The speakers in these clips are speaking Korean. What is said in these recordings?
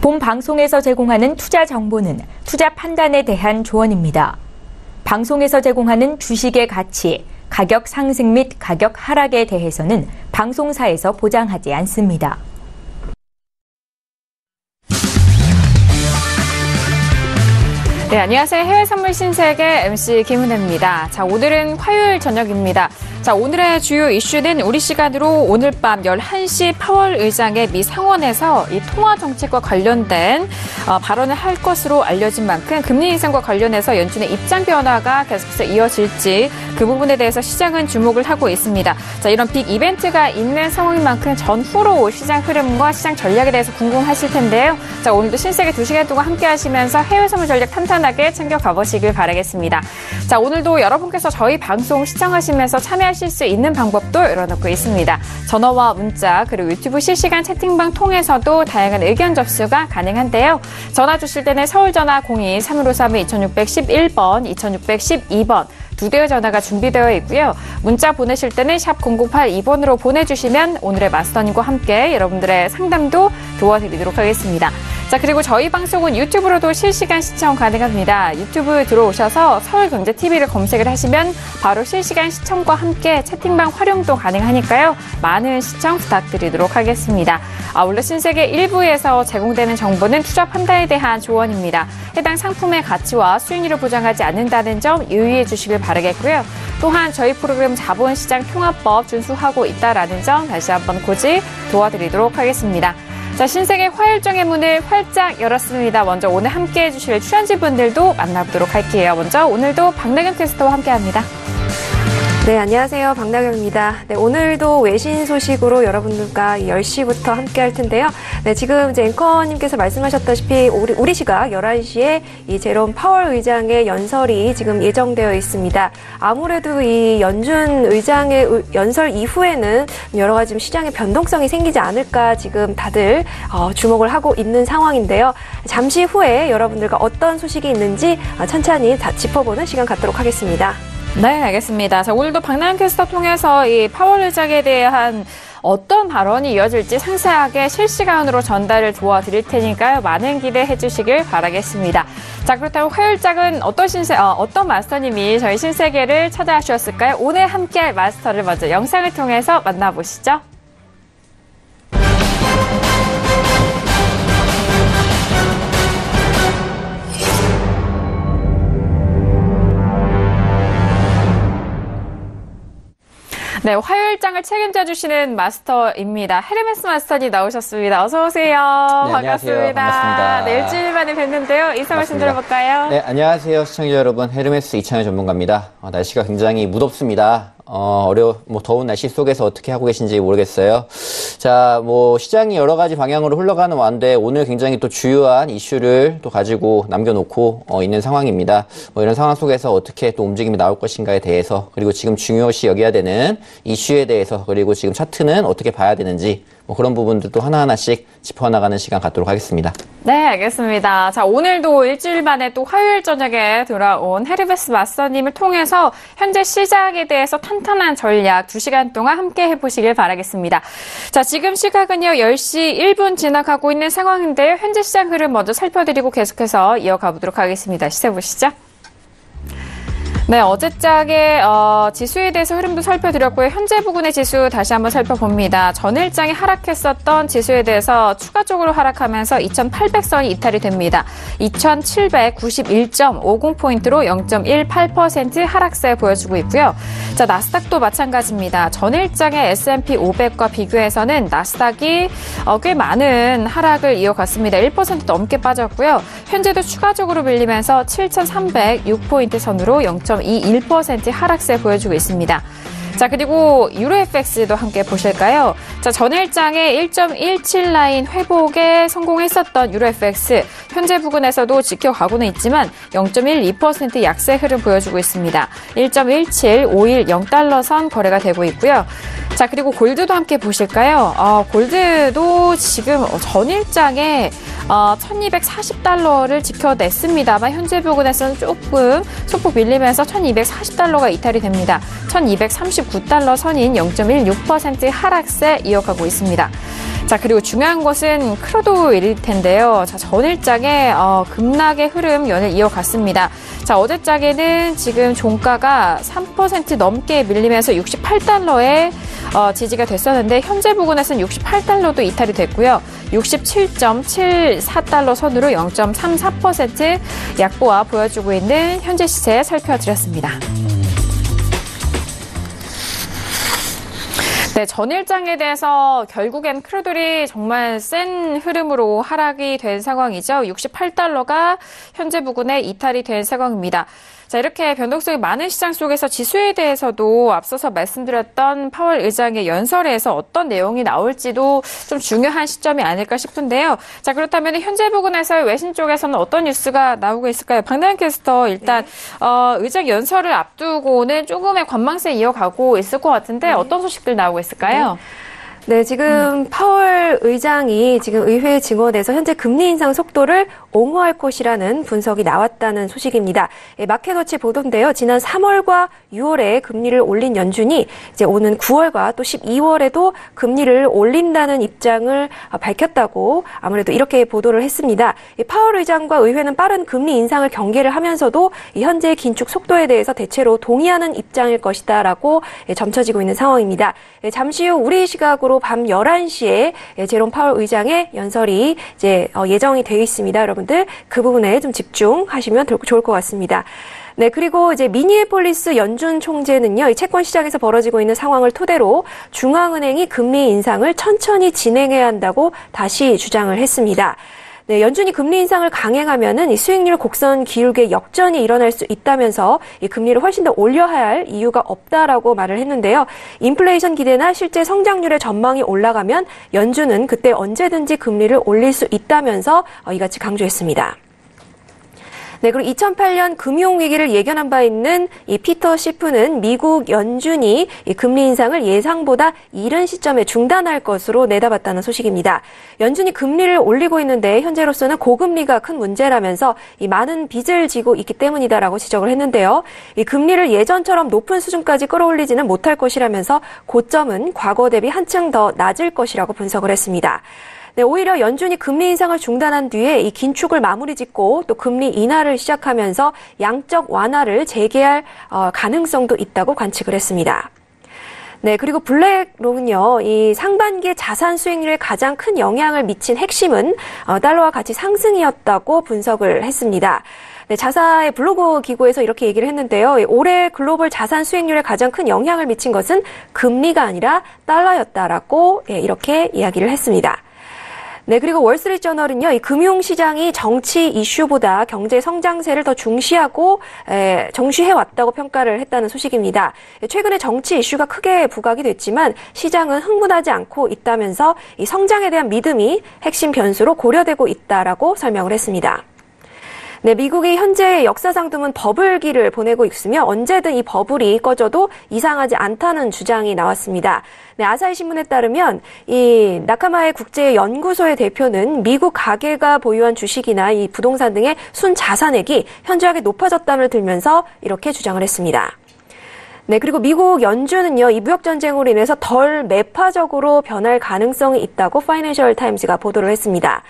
본 방송에서 제공하는 투자 정보는 투자 판단에 대한 조언입니다. 방송에서 제공하는 주식의 가치, 가격 상승 및 가격 하락에 대해서는 방송사에서 보장하지 않습니다. 네, 안녕하세요. 해외 선물 신세계 MC 김은혜입니다. 자, 오늘은 화요일 저녁입니다. 자, 오늘의 주요 이슈는 우리 시간으로 오늘 밤 11시 파월 의장의 미 상원에서 이 통화 정책과 관련된 발언을 할 것으로 알려진 만큼 금리 인상과 관련해서 연준의 입장 변화가 계속해서 이어질지 그 부분에 대해서 시장은 주목을 하고 있습니다. 자, 이런 빅 이벤트가 있는 상황인 만큼 전후로 시장 흐름과 시장 전략에 대해서 궁금하실 텐데요. 자, 오늘도 신세계 2시간 동안 함께 하시면서 해외 선물 전략 탄탄하게 챙겨가 보시길 바라겠습니다. 자, 오늘도 여러분께서 저희 방송 시청하시면서 참여하실 수 있는 방법도 열어놓고 있습니다. 전화와 문자 그리고 유튜브 실시간 채팅방 통해서도 다양한 의견 접수가 가능한데요. 전화 주실 때는 서울 전화 02-3132-2611번, 2612번 두 대의 전화가 준비되어 있고요. 문자 보내실 때는 샵 0082번으로 보내주시면 오늘의 마스터님과 함께 여러분들의 상담도 도와드리도록 하겠습니다. 자, 그리고 저희 방송은 유튜브로도 실시간 시청 가능합니다. 유튜브 들어오셔서 서울경제TV를 검색을 하시면 바로 실시간 시청과 함께 채팅방 활용도 가능하니까요. 많은 시청 부탁드리도록 하겠습니다. 물론 신세계 1부에서 제공되는 정보는 투자 판단에 대한 조언입니다. 해당 상품의 가치와 수익률을 보장하지 않는다는 점 유의해 주시길 바라겠고요. 또한 저희 프로그램 자본시장 통합법 준수하고 있다라는 점 다시 한번 고지 도와드리도록 하겠습니다. 자, 신세계 화요일정의 문을 활짝 열었습니다. 먼저 오늘 함께해 주실 출연진분들도 만나보도록 할게요. 먼저 오늘도 박나경 캐스터와 함께합니다. 네, 안녕하세요. 박나경입니다. 네, 오늘도 외신 소식으로 여러분들과 10시부터 함께 할 텐데요. 네, 지금 이제 앵커님께서 말씀하셨다시피 우리 시각 11시에 이 제롬 파월 의장의 연설이 지금 예정되어 있습니다. 아무래도 이 연준 의장의 연설 이후에는 여러 가지 좀 시장의 변동성이 생기지 않을까 지금 다들 주목을 하고 있는 상황인데요. 잠시 후에 여러분들과 어떤 소식이 있는지 천천히 다 짚어보는 시간 갖도록 하겠습니다. 네, 알겠습니다. 자, 오늘도 박나영 캐스터 통해서 이 파월 의장에 대한 어떤 발언이 이어질지 상세하게 실시간으로 전달을 도와드릴 테니까요. 많은 기대해 주시길 바라겠습니다. 자, 그렇다면 화요일장은 어떤 마스터님이 저희 신세계를 찾아주셨을까요? 오늘 함께할 마스터를 먼저 영상을 통해서 만나보시죠. 네, 화요일장을 책임져 주시는 마스터입니다. 헤르메스 마스터님 나오셨습니다. 어서 오세요. 네, 반갑습니다. 반갑습니다. 네, 일주일 만에 뵀는데요. 인사 말씀 들어볼까요? 네, 안녕하세요. 시청자 여러분. 헤르메스 이창현 전문가입니다. 날씨가 굉장히 무덥습니다. 더운 날씨 속에서 어떻게 하고 계신지 모르겠어요. 자, 시장이 여러 가지 방향으로 흘러가는 와인데 오늘 굉장히 또 주요한 이슈를 또 가지고 남겨놓고 있는 상황입니다. 이런 상황 속에서 어떻게 또 움직임이 나올 것인가에 대해서, 그리고 지금 중요시 여겨야 되는 이슈에 대해서, 그리고 지금 차트는 어떻게 봐야 되는지 그런 부분들도 하나하나씩 짚어나가는 시간 갖도록 하겠습니다. 네, 알겠습니다. 자, 오늘도 일주일 만에 또 화요일 저녁에 돌아온 헤르메스 마스터님을 통해서 현재 시장에 대해서 탄탄한 전략 2시간 동안 함께 해보시길 바라겠습니다. 자, 지금 시각은요, 10시 1분 지나가고 있는 상황인데요. 현재 시장 흐름 먼저 살펴드리고 계속해서 이어가 보도록 하겠습니다. 시세 보시죠. 네, 어제장의 지수에 대해서 흐름도 살펴드렸고요. 현재 부근의 지수 다시 한번 살펴봅니다. 전일장에 하락했었던 지수에 대해서 추가적으로 하락하면서 2,800선이 이탈이 됩니다. 2,791.50포인트로 0.18% 하락세 보여주고 있고요. 자, 나스닥도 마찬가지입니다. 전일장의 S&P 500과 비교해서는 나스닥이 꽤 많은 하락을 이어갔습니다. 1% 넘게 빠졌고요. 현재도 추가적으로 밀리면서 7,306포인트 선으로 0.21% 하락세 보여주고 있습니다. 자, 그리고 유로FX도 함께 보실까요? 자, 전일장에 1.17 라인 회복에 성공했었던 유로FX, 현재 부근에서도 지켜가고는 있지만 0.12% 약세 흐름 보여주고 있습니다. 1.1751 선 거래가 되고 있고요. 자, 그리고 골드도 함께 보실까요? 골드도 지금 전일장에 $1,240를 지켜냈습니다만 현재 부근에서는 조금 소폭 밀리면서 $1,240가 이탈이 됩니다. $1,239 선인 0.16% 하락세 이어가고 있습니다. 자, 그리고 중요한 것은 크루드오일일 텐데요. 자, 전일장에 급락의 흐름 연일 이어갔습니다. 자, 어제장에는 지금 종가가 3% 넘게 밀리면서 68달러에 지지가 됐었는데 현재 부근에서는 68달러도 이탈이 됐고요. 67.74달러 선으로 0.34% 약보와 보여주고 있는 현재 시세 살펴드렸습니다. 네, 전일장에 대해서 결국엔 크루드오일이 정말 센 흐름으로 하락이 된 상황이죠. 68달러가 현재 부근에 이탈이 된 상황입니다. 자, 이렇게 변동성이 많은 시장 속에서 지수에 대해서도 앞서서 말씀드렸던 파월 의장의 연설에서 어떤 내용이 나올지도 좀 중요한 시점이 아닐까 싶은데요. 자, 그렇다면 현재 부근에서 외신 쪽에서는 어떤 뉴스가 나오고 있을까요? 박나영 캐스터, 일단 의장 연설을 앞두고는 조금의 관망세 이어가고 있을 것 같은데 어떤 소식들 나오고 있을까요? 네, 지금 파월 의장이 지금 의회 증언에서 현재 금리 인상 속도를 옹호할 것이라는 분석이 나왔다는 소식입니다. 마켓워치 보도인데요. 지난 3월과 6월에 금리를 올린 연준이 이제 오는 9월과 또 12월에도 금리를 올린다는 입장을 밝혔다고 아무래도 이렇게 보도를 했습니다. 파월 의장과 의회는 빠른 금리 인상을 경계를 하면서도 현재의 긴축 속도에 대해서 대체로 동의하는 입장일 것이다라고 점쳐지고 있는 상황입니다. 잠시 후 우리 시각으로 밤 11시에 제롬 파월 의장의 연설이 이제 예정이 되어 있습니다. 여러분들 그 부분에 좀 집중하시면 좋을 것 같습니다. 네, 그리고 이제 미니애폴리스 연준 총재는요, 이 채권 시장에서 벌어지고 있는 상황을 토대로 중앙은행이 금리 인상을 천천히 진행해야 한다고 다시 주장을 했습니다. 네, 연준이 금리 인상을 강행하면은 이 수익률 곡선 기울기의 역전이 일어날 수 있다면서 이 금리를 훨씬 더 올려야 할 이유가 없다라고 말을 했는데요. 인플레이션 기대나 실제 성장률의 전망이 올라가면 연준은 그때 언제든지 금리를 올릴 수 있다면서 이같이 강조했습니다. 네, 그리고 2008년 금융위기를 예견한 바 있는 이 피터 시프는 미국 연준이 이 금리 인상을 예상보다 이른 시점에 중단할 것으로 내다봤다는 소식입니다. 연준이 금리를 올리고 있는데 현재로서는 고금리가 큰 문제라면서 이 많은 빚을 지고 있기 때문이다라고 지적을 했는데요. 이 금리를 예전처럼 높은 수준까지 끌어올리지는 못할 것이라면서 고점은 과거 대비 한층 더 낮을 것이라고 분석을 했습니다. 네, 오히려 연준이 금리 인상을 중단한 뒤에 이 긴축을 마무리 짓고 또 금리 인하를 시작하면서 양적 완화를 재개할 가능성도 있다고 관측을 했습니다. 네, 그리고 블랙록은요, 이 상반기에 자산 수익률에 가장 큰 영향을 미친 핵심은 달러와 가치 상승이었다고 분석을 했습니다. 네, 자사의 블로그 기고에서 이렇게 얘기를 했는데요. 올해 글로벌 자산 수익률에 가장 큰 영향을 미친 것은 금리가 아니라 달러였다라고 이렇게 이야기를 했습니다. 네, 그리고 월스트리트저널은요, 이 금융시장이 정치 이슈보다 경제 성장세를 더 정시해왔다고 평가를 했다는 소식입니다. 최근에 정치 이슈가 크게 부각이 됐지만 시장은 흥분하지 않고 있다면서 이 성장에 대한 믿음이 핵심 변수로 고려되고 있다라고 설명을 했습니다. 네, 미국이 현재 역사상 드문 버블기를 보내고 있으며 언제든 이 버블이 꺼져도 이상하지 않다는 주장이 나왔습니다. 네, 아사히 신문에 따르면 이 나카마의 국제연구소의 대표는 미국 가계가 보유한 주식이나 이 부동산 등의 순자산액이 현저하게 높아졌다를 들면서 이렇게 주장을 했습니다. 네, 그리고 미국 연준은요, 이 무역전쟁으로 인해서 덜 매파적으로 변할 가능성이 있다고 파이낸셜 타임즈가 보도를 했습니다.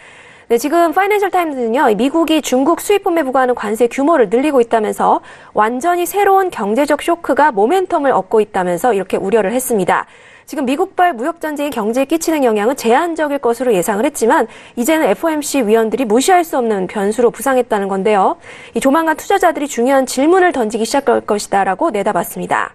네, 지금 파이낸셜 타임즈는요, 미국이 중국 수입품에 부과하는 관세 규모를 늘리고 있다면서 완전히 새로운 경제적 쇼크가 모멘텀을 얻고 있다면서 이렇게 우려를 했습니다. 지금 미국발 무역전쟁이 경제에 끼치는 영향은 제한적일 것으로 예상을 했지만 이제는 FOMC 위원들이 무시할 수 없는 변수로 부상했다는 건데요. 이 조만간 투자자들이 중요한 질문을 던지기 시작할 것이다라고 내다봤습니다.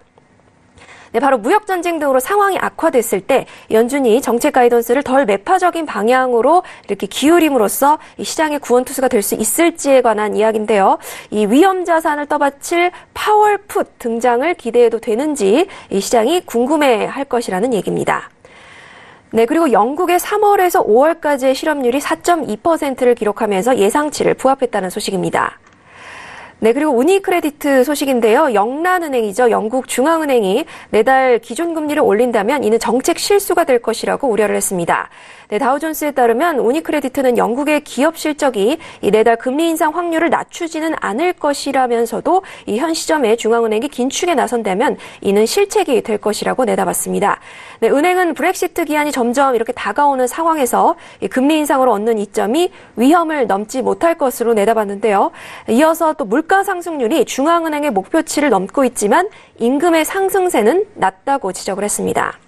네, 바로 무역전쟁 등으로 상황이 악화됐을 때 연준이 정책 가이던스를 덜 매파적인 방향으로 이렇게 기울임으로써 이 시장의 구원투수가 될 수 있을지에 관한 이야기인데요. 이 위험자산을 떠받칠 파월풋 등장을 기대해도 되는지 이 시장이 궁금해할 것이라는 얘기입니다. 네, 그리고 영국의 3월에서 5월까지의 실업률이 4.2%를 기록하면서 예상치를 부합했다는 소식입니다. 네, 그리고 우니크레디트 소식인데요. 영란은행이죠. 영국 중앙은행이 내달 기존금리를 올린다면 이는 정책 실수가 될 것이라고 우려를 했습니다. 네, 다우존스에 따르면 우니크레디트는 영국의 기업 실적이 이 내달 금리 인상 확률을 낮추지는 않을 것이라면서도 이 현 시점에 중앙은행이 긴축에 나선다면 이는 실책이 될 것이라고 내다봤습니다. 네, 은행은 브렉시트 기한이 점점 이렇게 다가오는 상황에서 이 금리 인상으로 얻는 이점이 위험을 넘지 못할 것으로 내다봤는데요. 이어서 또 물가 상승률이 중앙은행의 목표치를 넘고 있지만 임금의 상승세는 낮다고 지적을 했습니다.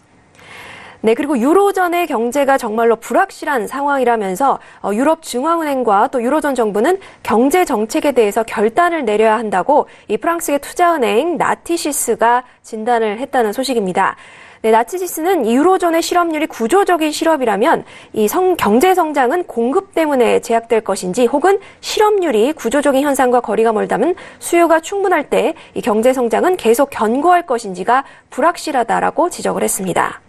네, 그리고 유로존의 경제가 정말로 불확실한 상황이라면서 유럽 중앙은행과 또 유로존 정부는 경제 정책에 대해서 결단을 내려야 한다고 이 프랑스의 투자은행 나티시스가 진단을 했다는 소식입니다. 네, 나티시스는 유로존의 실업률이 구조적인 실업이라면 이 경제 성장은 공급 때문에 제약될 것인지 혹은 실업률이 구조적인 현상과 거리가 멀다면 수요가 충분할 때 이 경제 성장은 계속 견고할 것인지가 불확실하다라고 지적을 했습니다.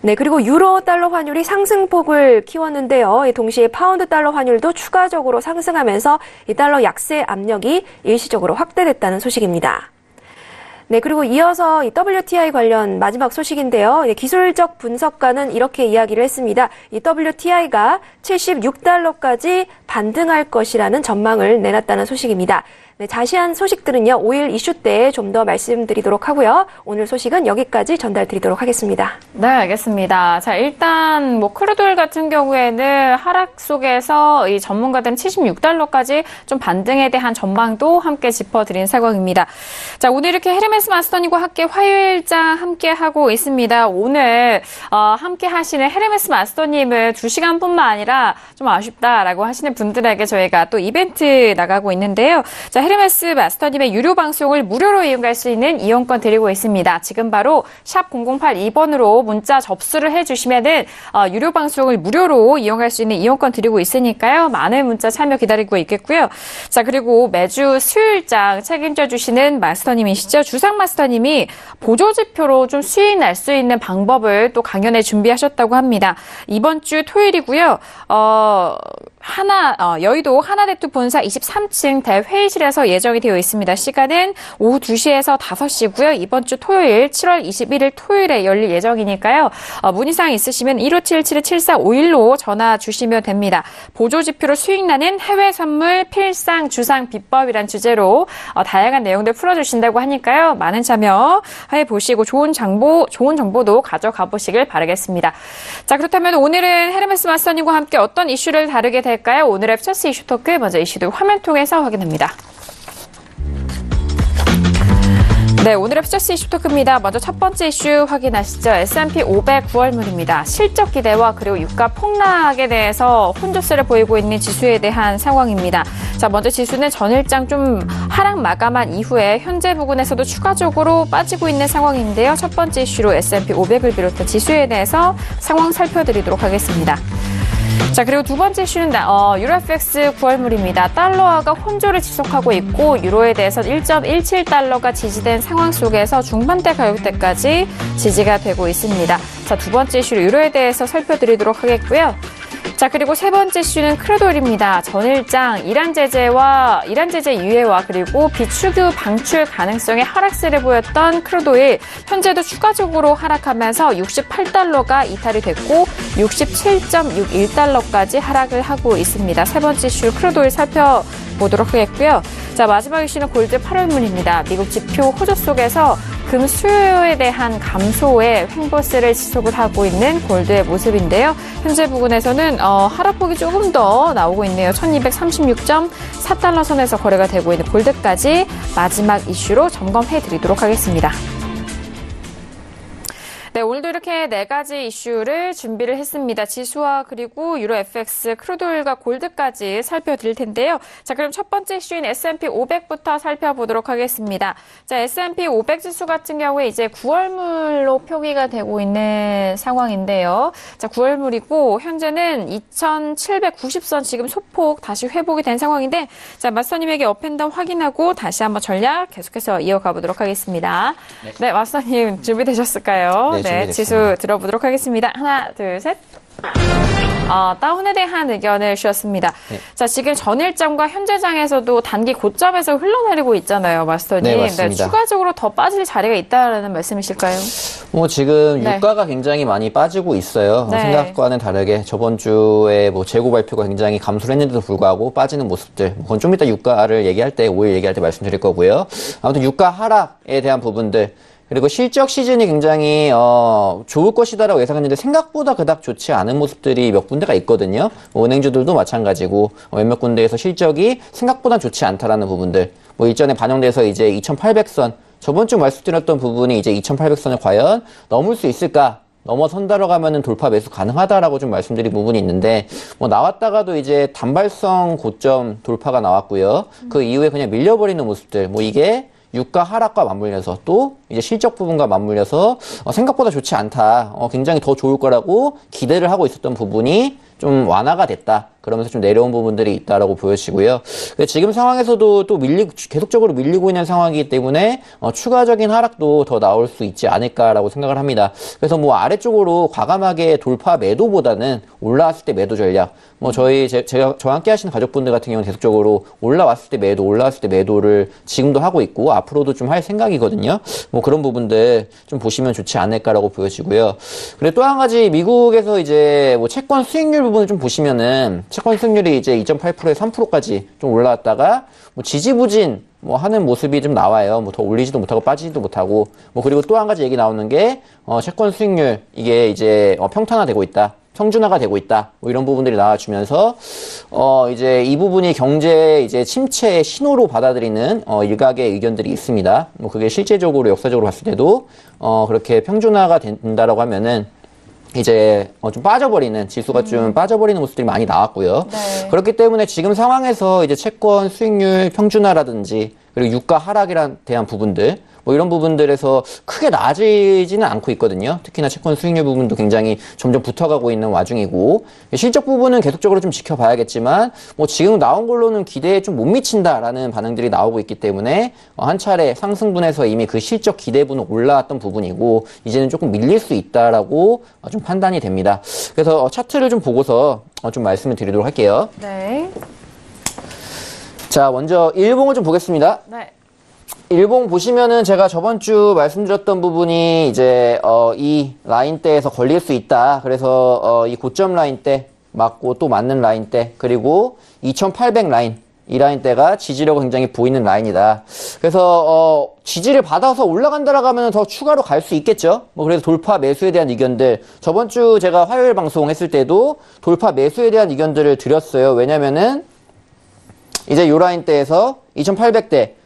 네, 그리고 유로 달러 환율이 상승폭을 키웠는데요. 동시에 파운드 달러 환율도 추가적으로 상승하면서 이 달러 약세 압력이 일시적으로 확대됐다는 소식입니다. 네, 그리고 이어서 이 WTI 관련 마지막 소식인데요. 기술적 분석가는 이렇게 이야기를 했습니다. 이 WTI가 76달러까지 반등할 것이라는 전망을 내놨다는 소식입니다. 네, 자세한 소식들은요, 5일 이슈 때 좀 더 말씀드리도록 하고요. 오늘 소식은 여기까지 전달드리도록 하겠습니다. 네, 알겠습니다. 자, 일단 크루드오일 같은 경우에는 하락 속에서 이 전문가들은 76달러까지 좀 반등에 대한 전망도 함께 짚어드린 상황입니다. 자, 오늘 이렇게 헤르메스 마스터님과 함께 화요일장 함께 하고 있습니다. 오늘 함께 하시는 헤르메스 마스터님을 2시간뿐만 아니라 좀 아쉽다라고 하시는 분들에게 저희가 또 이벤트 나가고 있는데요. 자, 헤르메스 마스터님의 유료 방송을 무료로 이용할 수 있는 이용권 드리고 있습니다. 지금 바로 샵 0082번으로 문자 접수를 해주시면은 유료 방송을 무료로 이용할 수 있는 이용권 드리고 있으니까요. 많은 문자 참여 기다리고 있겠고요. 자, 그리고 매주 수요일장 책임져 주시는 마스터님이시죠. 주상 마스터님이 보조지표로 좀 수익 날 수 있는 방법을 또 강연에 준비하셨다고 합니다. 이번 주 토요일이고요. 여의도 하나대투 본사 23층 대회의실에서 예정이 되어 있습니다. 시간은 오후 2시에서 5시고요. 이번 주 토요일 7월 21일 토요일에 열릴 예정이니까요. 문의사항 있으시면 1577-7451로 전화 주시면 됩니다. 보조지표로 수익나는 해외 선물 필상 주상 비법이란 주제로 다양한 내용들 풀어주신다고 하니까요. 많은 참여해 보시고 좋은 정보도 가져가 보시길 바라겠습니다. 자, 그렇다면 오늘은 헤르메스 마스터님과 함께 어떤 이슈를 다루게 될까요? 오늘의 퓨처스 이슈 토크 먼저 이슈들 화면 통해서 확인합니다. 네, 오늘의 퓨처스 이슈 토크입니다. 먼저 첫 번째 이슈 확인하시죠. S&P 500 9월물입니다. 실적 기대와 그리고 유가 폭락에 대해서 혼조세를 보이고 있는 지수에 대한 상황입니다. 자, 먼저 지수는 전일장 좀 하락 마감한 이후에 현재 부근에서도 추가적으로 빠지고 있는 상황인데요. 첫 번째 이슈로 S&P 500을 비롯한 지수에 대해서 상황 살펴드리도록 하겠습니다. 자, 그리고 두 번째 이슈는 유로 FX 9월물입니다. 달러화가 혼조를 지속하고 있고 유로에 대해서 1.17달러가 지지된 상황 속에서 중반대 가격대까지 지지가 되고 있습니다. 자, 두 번째 이슈로 유로에 대해서 살펴드리도록 하겠고요. 자, 그리고 세 번째 이슈는 크루드오일입니다. 전일장 이란 제재 유예와 그리고 비축유 방출 가능성의 하락세를 보였던 크루드오일 현재도 추가적으로 하락하면서 68달러가 이탈이 됐고 67.61달러까지 하락을 하고 있습니다. 세 번째 이슈 크루드오일 살펴보도록 하겠고요. 자, 마지막 이슈는 골드 8월물입니다. 미국 지표 호조 속에서 금 수요에 대한 감소에 횡보세를 지속을 하고 있는 골드의 모습인데요. 현재 부근에서는 하락폭이 조금 더 나오고 있네요. 1236.4달러 선에서 거래가 되고 있는 골드까지 마지막 이슈로 점검해 드리도록 하겠습니다. 네, 오늘도 이렇게 네 가지 이슈를 준비를 했습니다. 지수와 그리고 유로 FX, 크루드오일과 골드까지 살펴드릴 텐데요. 자, 그럼 첫 번째 이슈인 S&P 500부터 살펴보도록 하겠습니다. 자, S&P 500 지수 같은 경우에 이제 9월물로 표기가 되고 있는 상황인데요. 자, 9월물이고 현재는 2790선 지금 소폭 다시 회복이 된 상황인데, 자, 마스터님에게 업앤다운 확인하고 다시 한번 전략 계속해서 이어가 보도록 하겠습니다. 네, 마스터님 준비되셨을까요? 네, 네, 지수 들어보도록 하겠습니다. 하나, 둘, 셋. 다운에 대한 의견을 주셨습니다. 네. 자, 지금 전일장과 현재장에서도 단기 고점에서 흘러내리고 있잖아요, 마스터님. 네, 맞습니다. 추가적으로 더 빠질 자리가 있다라는 말씀이실까요? 뭐 지금 네. 유가가 굉장히 많이 빠지고 있어요. 네. 생각과는 다르게 저번 주에 뭐 재고 발표가 굉장히 감소를 했는데도 불구하고 빠지는 모습들. 그건 좀 이따 유가를 얘기할 때, 5일 얘기할 때 말씀드릴 거고요. 아무튼 유가 하락에 대한 부분들. 그리고 실적 시즌이 굉장히 좋을 것이다라고 예상했는데 생각보다 그닥 좋지 않은 모습들이 몇 군데가 있거든요. 뭐 은행주들도 마찬가지고 몇몇 군데에서 실적이 생각보다 좋지 않다라는 부분들. 뭐 일전에 반영돼서 이제 2,800선 저번 주 말씀드렸던 부분이 이제 2,800선을 과연 넘을 수 있을까? 넘어선다로 가면은 돌파 매수 가능하다라고 좀 말씀드린 부분이 있는데 뭐 나왔다가도 이제 단발성 고점 돌파가 나왔고요. 그 이후에 그냥 밀려버리는 모습들. 뭐 이게 유가 하락과 맞물려서 또 이제 실적 부분과 맞물려서 생각보다 좋지 않다. 굉장히 더 좋을 거라고 기대를 하고 있었던 부분이 좀 완화가 됐다. 그러면서 좀 내려온 부분들이 있다라고 보여지고요. 지금 상황에서도 또 계속적으로 밀리고 있는 상황이기 때문에 추가적인 하락도 더 나올 수 있지 않을까라고 생각을 합니다. 그래서 뭐 아래쪽으로 과감하게 돌파 매도보다는 올라왔을 때 매도 전략. 뭐 제가 저와 함께 하시는 가족분들 같은 경우는 계속적으로 올라왔을 때 매도를 지금도 하고 있고 앞으로도 좀 할 생각이거든요. 뭐 그런 부분들 좀 보시면 좋지 않을까라고 보여지고요. 그리고 또 한 가지 미국에서 이제 뭐 채권 수익률 부분을 좀 보시면은 채권 수익률이 이제 2.8%에 3%까지 좀 올라왔다가 뭐 지지부진 뭐 하는 모습이 좀 나와요. 뭐 더 올리지도 못하고 빠지지도 못하고 뭐 그리고 또 한 가지 얘기 나오는 게 채권 수익률 이게 이제 평탄화되고 있다. 평준화가 되고 있다. 뭐 이런 부분들이 나와주면서 이제 이 부분이 경제 이제 침체의 신호로 받아들이는 일각의 의견들이 있습니다. 뭐 그게 실제적으로 역사적으로 봤을 때도 그렇게 평준화가 된다라고 하면은 이제 좀 빠져버리는 지수가 좀 빠져버리는 모습들이 많이 나왔고요. 네. 그렇기 때문에 지금 상황에서 이제 채권 수익률 평준화라든지 그리고 유가 하락에 대한 부분들 뭐 이런 부분들에서 크게 나아지지는 않고 있거든요. 특히나 채권 수익률 부분도 굉장히 점점 붙어가고 있는 와중이고 실적 부분은 계속적으로 좀 지켜봐야겠지만 뭐 지금 나온 걸로는 기대에 좀 못 미친다라는 반응들이 나오고 있기 때문에 한 차례 상승분에서 이미 그 실적 기대분은 올라왔던 부분이고 이제는 조금 밀릴 수 있다라고 좀 판단이 됩니다. 그래서 차트를 좀 보고서 좀 말씀을 드리도록 할게요. 네. 자, 먼저 일봉을 좀 보겠습니다. 네. 일봉 보시면은 제가 저번 주 말씀드렸던 부분이 이제 이 라인대에서 걸릴 수 있다. 그래서 이 고점 라인대 맞고 또 맞는 라인대 그리고 2,800 라인 이 라인대가 지지력이 굉장히 보이는 라인이다. 그래서 지지를 받아서 올라간다라고 하면 더 추가로 갈 수 있겠죠. 뭐 그래서 돌파 매수에 대한 의견들 저번 주 제가 화요일 방송했을 때도 돌파 매수에 대한 의견들을 드렸어요. 왜냐면은 이제 요 라인대에서 2,800대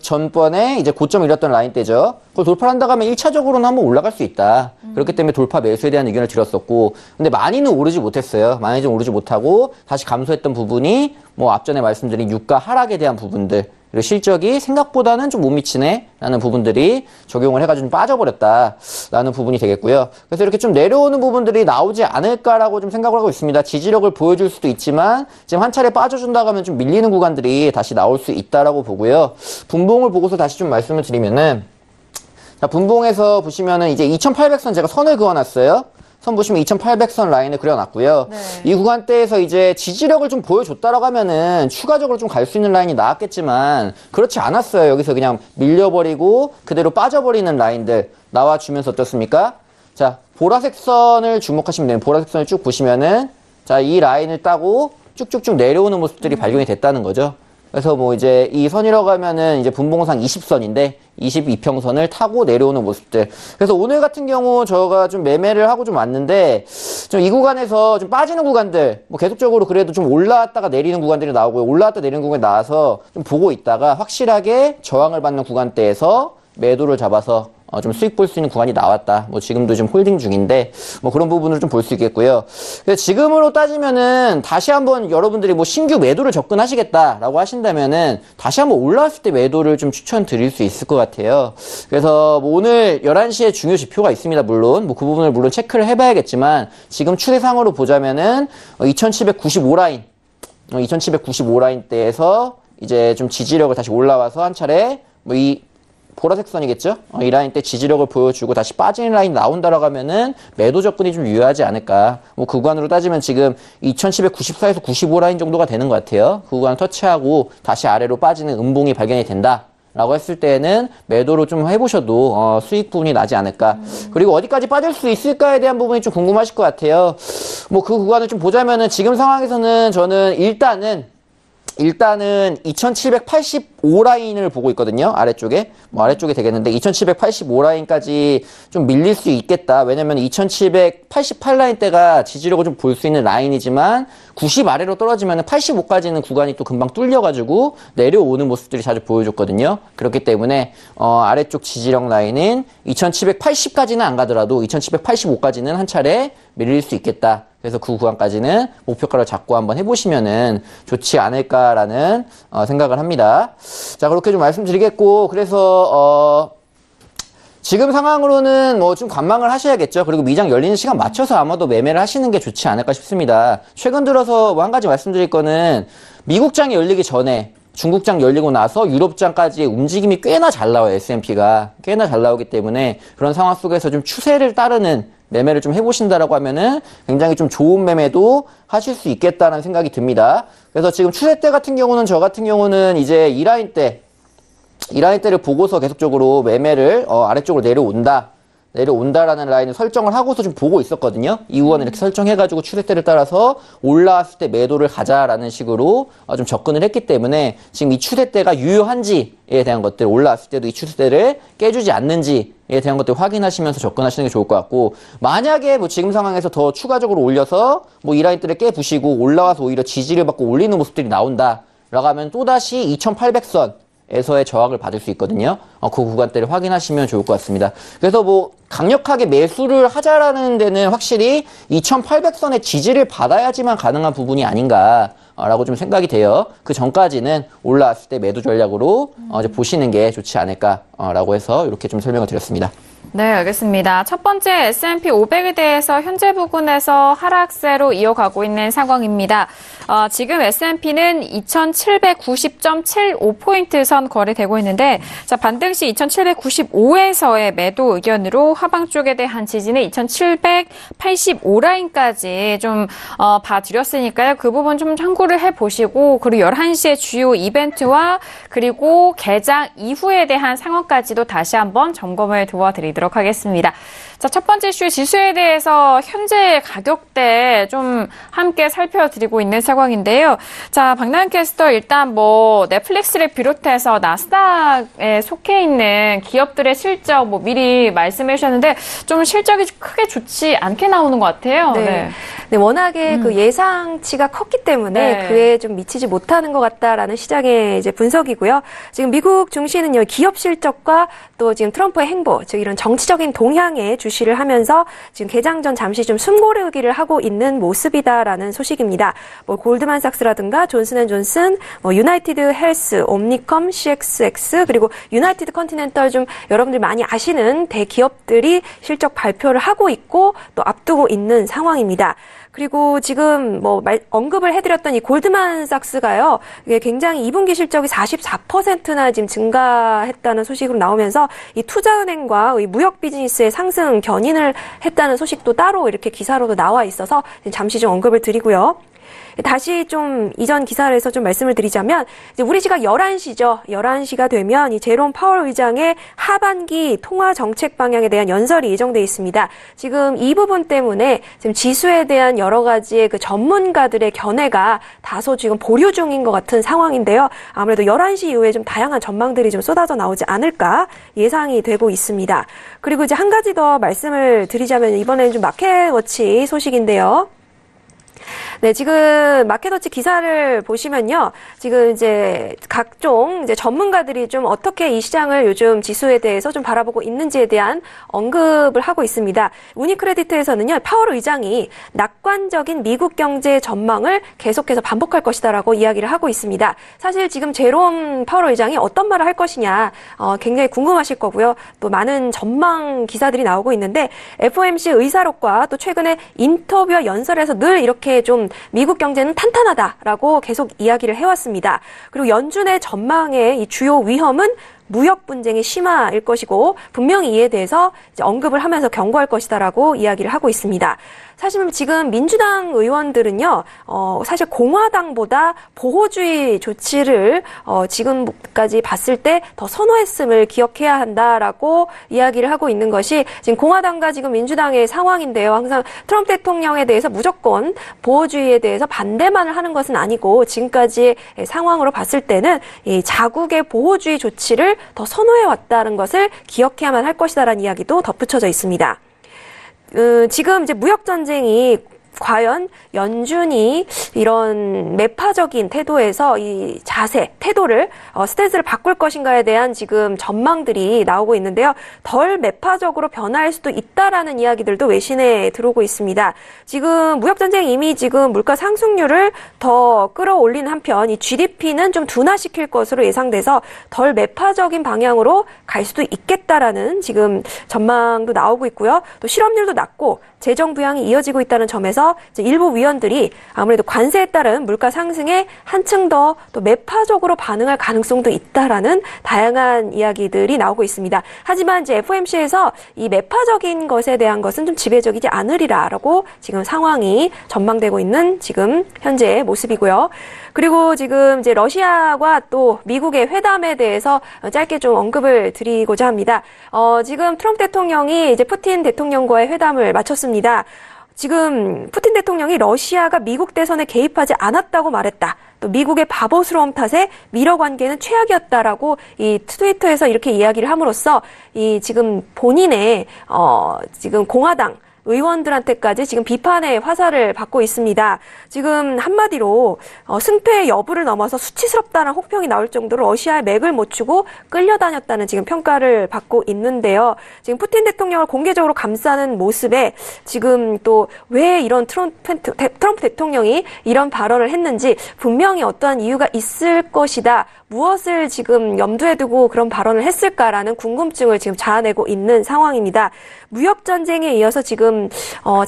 전번에 이제 고점을 잃었던 라인대죠. 그걸 돌파를 한다고 하면 1차적으로는 한번 올라갈 수 있다. 그렇기 때문에 돌파 매수에 대한 의견을 드렸었고, 근데 많이는 오르지 못했어요. 많이 좀 오르지 못하고, 다시 감소했던 부분이, 뭐 앞전에 말씀드린 유가 하락에 대한 부분들, 그리고 실적이 생각보다는 좀 못 미치네 라는 부분들이 적용을 해가지고 좀 빠져버렸다라는 부분이 되겠고요. 그래서 이렇게 좀 내려오는 부분들이 나오지 않을까라고 좀 생각을 하고 있습니다. 지지력을 보여줄 수도 있지만 지금 한 차례 빠져준다고 하면 좀 밀리는 구간들이 다시 나올 수 있다라고 보고요. 분봉을 보고서 다시 좀 말씀을 드리면은 자, 분봉에서 보시면은 이제 2,800선 제가 선을 그어놨어요. 선 보시면 2,800선 라인을 그려놨고요. 네. 이 구간대에서 이제 지지력을 좀 보여줬다라고 하면은 추가적으로 좀 갈 수 있는 라인이 나왔겠지만 그렇지 않았어요. 여기서 그냥 밀려버리고 그대로 빠져버리는 라인들 나와주면서 어떻습니까? 자, 보라색 선을 주목하시면 돼요. 보라색 선을 쭉 보시면은 자, 이 라인을 따고 쭉쭉쭉 내려오는 모습들이 발견이 됐다는 거죠. 그래서 뭐 이제 이 선이라고 하면은 이제 분봉상 20선인데 22평선을 타고 내려오는 모습들. 그래서 오늘 같은 경우 저가 좀 매매를 하고 좀 왔는데 좀 이 구간에서 좀 빠지는 구간들 뭐 계속적으로 그래도 좀 올라왔다가 내리는 구간들이 나오고요. 올라왔다 내리는 구간이 나와서 좀 보고 있다가 확실하게 저항을 받는 구간대에서 매도를 잡아서 좀 수익 볼 수 있는 구간이 나왔다. 뭐 지금도 좀 홀딩 중인데 뭐 그런 부분을 좀 볼 수 있겠고요. 그래서 지금으로 따지면은 다시 한번 여러분들이 뭐 신규 매도를 접근하시겠다라고 하신다면은 다시 한번 올라왔을 때 매도를 좀 추천드릴 수 있을 것 같아요. 그래서 뭐 오늘 11시에 중요 지표가 있습니다. 물론 뭐 그 부분을 물론 체크를 해봐야겠지만 지금 추세상으로 보자면은 2795 라인 2795 라인대에서 이제 좀 지지력을 다시 올라와서 한 차례 뭐 이 보라색 선이겠죠? 이 라인 때 지지력을 보여주고 다시 빠지는 라인이 나온다라고 하면은 매도 접근이 좀 유효하지 않을까. 뭐 그 구간으로 따지면 지금 2794에서 95 라인 정도가 되는 것 같아요. 그 구간을 터치하고 다시 아래로 빠지는 음봉이 발견이 된다. 라고 했을 때는 매도로 좀 해보셔도 수익 부분이 나지 않을까. 그리고 어디까지 빠질 수 있을까에 대한 부분이 좀 궁금하실 것 같아요. 뭐 그 구간을 좀 보자면은 지금 상황에서는 저는 일단은 2785 라인을 보고 있거든요. 아래쪽에. 뭐 아래쪽에 되겠는데 2785 라인까지 좀 밀릴 수 있겠다. 왜냐면 2788 라인대가 지지력을 좀 볼 수 있는 라인이지만 90 아래로 떨어지면 85까지는 구간이 또 금방 뚫려가지고 내려오는 모습들이 자주 보여줬거든요. 그렇기 때문에 아래쪽 지지력 라인은 2780까지는 안 가더라도 2785까지는 한 차례 밀릴 수 있겠다. 그래서 그 구간까지는 목표가를 잡고 한번 해보시면은 좋지 않을까라는 생각을 합니다. 자, 그렇게 좀 말씀드리겠고, 그래서 지금 상황으로는 뭐 좀 관망을 하셔야겠죠. 그리고 미장 열리는 시간 맞춰서 아마도 매매를 하시는 게 좋지 않을까 싶습니다. 최근 들어서 뭐 한 가지 말씀드릴 거는 미국장이 열리기 전에 중국장 열리고 나서 유럽장까지의 움직임이 꽤나 잘 나와요. S&P가 꽤나 잘 나오기 때문에 그런 상황 속에서 좀 추세를 따르는 매매를 좀 해보신다라고 하면은 굉장히 좀 좋은 매매도 하실 수 있겠다는 생각이 듭니다. 그래서 지금 추세대 같은 경우는 저 같은 경우는 이제 이 라인대를 보고서 계속적으로 매매를 아래쪽으로 내려온다라는 라인을 설정을 하고서 좀 보고 있었거든요. 이 구간을 이렇게 설정해가지고 추세대를 따라서 올라왔을 때 매도를 가자라는 식으로 좀 접근을 했기 때문에 지금 이 추세대가 유효한지에 대한 것들, 올라왔을 때도 이 추세대를 깨주지 않는지에 대한 것들 확인하시면서 접근하시는 게 좋을 것 같고, 만약에 뭐 지금 상황에서 더 추가적으로 올려서 뭐 이 라인대를 깨부시고 올라와서 오히려 지지를 받고 올리는 모습들이 나온다라고 하면 또다시 2800선 에서의 저항을 받을 수 있거든요. 그 구간대를 확인하시면 좋을 것 같습니다. 그래서 뭐 강력하게 매수를 하자라는 데는 확실히 2800선의 지지를 받아야지만 가능한 부분이 아닌가라고 좀 생각이 돼요. 그 전까지는 올라왔을 때 매도 전략으로 이제 보시는 게 좋지 않을까라고 해서 이렇게 좀 설명을 드렸습니다. 네, 알겠습니다. 첫 번째 S&P 500에 대해서 현재 부근에서 하락세로 이어가고 있는 상황입니다. 지금 S&P는 2790.75포인트 선 거래되고 있는데, 자, 반등 시 2795에서의 매도 의견으로 하방 쪽에 대한 지지는 2785라인까지 좀 봐드렸으니까요. 그 부분 좀 참고를 해보시고, 그리고 11시에 주요 이벤트와 그리고 개장 이후에 대한 상황까지도 다시 한번 점검을 도와드리도록 하겠습니다. 자, 첫 번째 이슈 지수에 대해서 현재 가격대 좀 함께 살펴드리고 있는 상황인데요. 자, 박나연 캐스터 일단 뭐 넷플릭스를 비롯해서 나스닥에 속해 있는 기업들의 실적 뭐 미리 말씀해 주셨는데 좀 실적이 크게 좋지 않게 나오는 것 같아요. 네. 네, 워낙에 그 예상치가 컸기 때문에 네. 그에 좀 미치지 못하는 것 같다라는 시장의 이제 분석이고요. 지금 미국 증시는요, 기업 실적과 또 지금 트럼프의 행보, 즉 이런 정치적인 동향에 주시를 하면서 지금 개장 전 잠시 좀 숨고르기를 하고 있는 모습이다라는 소식입니다. 뭐 골드만삭스라든가 존슨앤존슨, 뭐 유나이티드 헬스, 옴니컴, CXX 그리고 유나이티드 컨티넨털 좀 여러분들 많이 아시는 대기업들이 실적 발표를 하고 있고 또 앞두고 있는 상황입니다. 그리고 지금 뭐 언급을 해드렸던 이 골드만삭스가요, 이게 굉장히 2분기 실적이 44%나 지금 증가했다는 소식으로 나오면서 이 투자은행과 이 무역 비즈니스의 상승 견인을 했다는 소식도 따로 이렇게 기사로도 나와 있어서 잠시 좀 언급을 드리고요. 다시 좀 이전 기사에서 좀 말씀을 드리자면 이제 우리 시각 11시죠. 11시가 되면 이 제롬 파월 의장의 하반기 통화 정책 방향에 대한 연설이 예정돼 있습니다. 지금 이 부분 때문에 지금 지수에 대한 여러 가지의 그 전문가들의 견해가 다소 지금 보류 중인 것 같은 상황인데요. 아무래도 11시 이후에 좀 다양한 전망들이 좀 쏟아져 나오지 않을까 예상이 되고 있습니다. 그리고 이제 한 가지 더 말씀을 드리자면 이번에는 좀 마켓워치 소식인데요. 네, 지금 마켓워치 기사를 보시면요. 지금 이제 각종 이제 전문가들이 좀 어떻게 이 시장을 요즘 지수에 대해서 좀 바라보고 있는지에 대한 언급을 하고 있습니다. 우니크레디트에서는요, 파월 의장이 낙관적인 미국 경제 전망을 계속해서 반복할 것이다라고 이야기를 하고 있습니다. 사실 지금 제롬 파월 의장이 어떤 말을 할 것이냐, 굉장히 궁금하실 거고요. 또 많은 전망 기사들이 나오고 있는데 FOMC 의사록과 또 최근에 인터뷰와 연설에서 늘 이렇게 좀 미국 경제는 탄탄하다라고 계속 이야기를 해왔습니다. 그리고 연준의 전망의 이 주요 위험은 무역 분쟁이 심화일 것이고 분명히 이에 대해서 이제 언급을 하면서 경고할 것이다라고 이야기를 하고 있습니다. 사실 지금 민주당 의원들은요, 사실 공화당보다 보호주의 조치를 지금까지 봤을 때 더 선호했음을 기억해야 한다라고 이야기를 하고 있는 것이 지금 공화당과 지금 민주당의 상황인데요. 항상 트럼프 대통령에 대해서 무조건 보호주의에 대해서 반대만을 하는 것은 아니고 지금까지의 상황으로 봤을 때는 이 자국의 보호주의 조치를 더 선호해 왔다는 것을 기억해야만 할 것이다라는 이야기도 덧붙여져 있습니다. 지금 이제 무역 전쟁이 과연 연준이 이런 매파적인 태도에서 이 자세, 태도를 스탠스를 바꿀 것인가에 대한 지금 전망들이 나오고 있는데요. 덜 매파적으로 변할 수도 있다라는 이야기들도 외신에 들어오고 있습니다. 지금 무역 전쟁이 이미 지금 물가 상승률을 더 끌어올리는 한편 이 GDP는 좀 둔화시킬 것으로 예상돼서 덜 매파적인 방향으로 갈 수도 있겠다라는 지금 전망도 나오고 있고요. 또 실업률도 낮고 재정 부양이 이어지고 있다는 점에서 이제 일부 위원들이 아무래도 관세에 따른 물가 상승에 한층 더 또 매파적으로 반응할 가능성도 있다라는 다양한 이야기들이 나오고 있습니다. 하지만 이제 FOMC에서 이 매파적인 것에 대한 것은 좀 지배적이지 않으리라라고 지금 상황이 전망되고 있는 지금 현재의 모습이고요. 그리고 지금 이제 러시아와 또 미국의 회담에 대해서 짧게 좀 언급을 드리고자 합니다. 지금 트럼프 대통령이 이제 푸틴 대통령과의 회담을 마쳤습니다. 지금 푸틴 대통령이 러시아가 미국 대선에 개입하지 않았다고 말했다. 또 미국의 바보스러움 탓에 미러 관계는 최악이었다라고 이 트위터에서 이렇게 이야기를 함으로써 이 지금 본인의 지금 공화당 의원들한테까지 지금 비판의 화살을 받고 있습니다. 지금 한마디로 승패의 여부를 넘어서 수치스럽다는 혹평이 나올 정도로 러시아의 맥을 못 추고 끌려다녔다는 지금 평가를 받고 있는데요. 지금 푸틴 대통령을 공개적으로 감싸는 모습에 지금 또 왜 이런 트럼프 대통령이 이런 발언을 했는지 분명히 어떠한 이유가 있을 것이다. 무엇을 지금 염두에 두고 그런 발언을 했을까라는 궁금증을 지금 자아내고 있는 상황입니다. 무역전쟁에 이어서 지금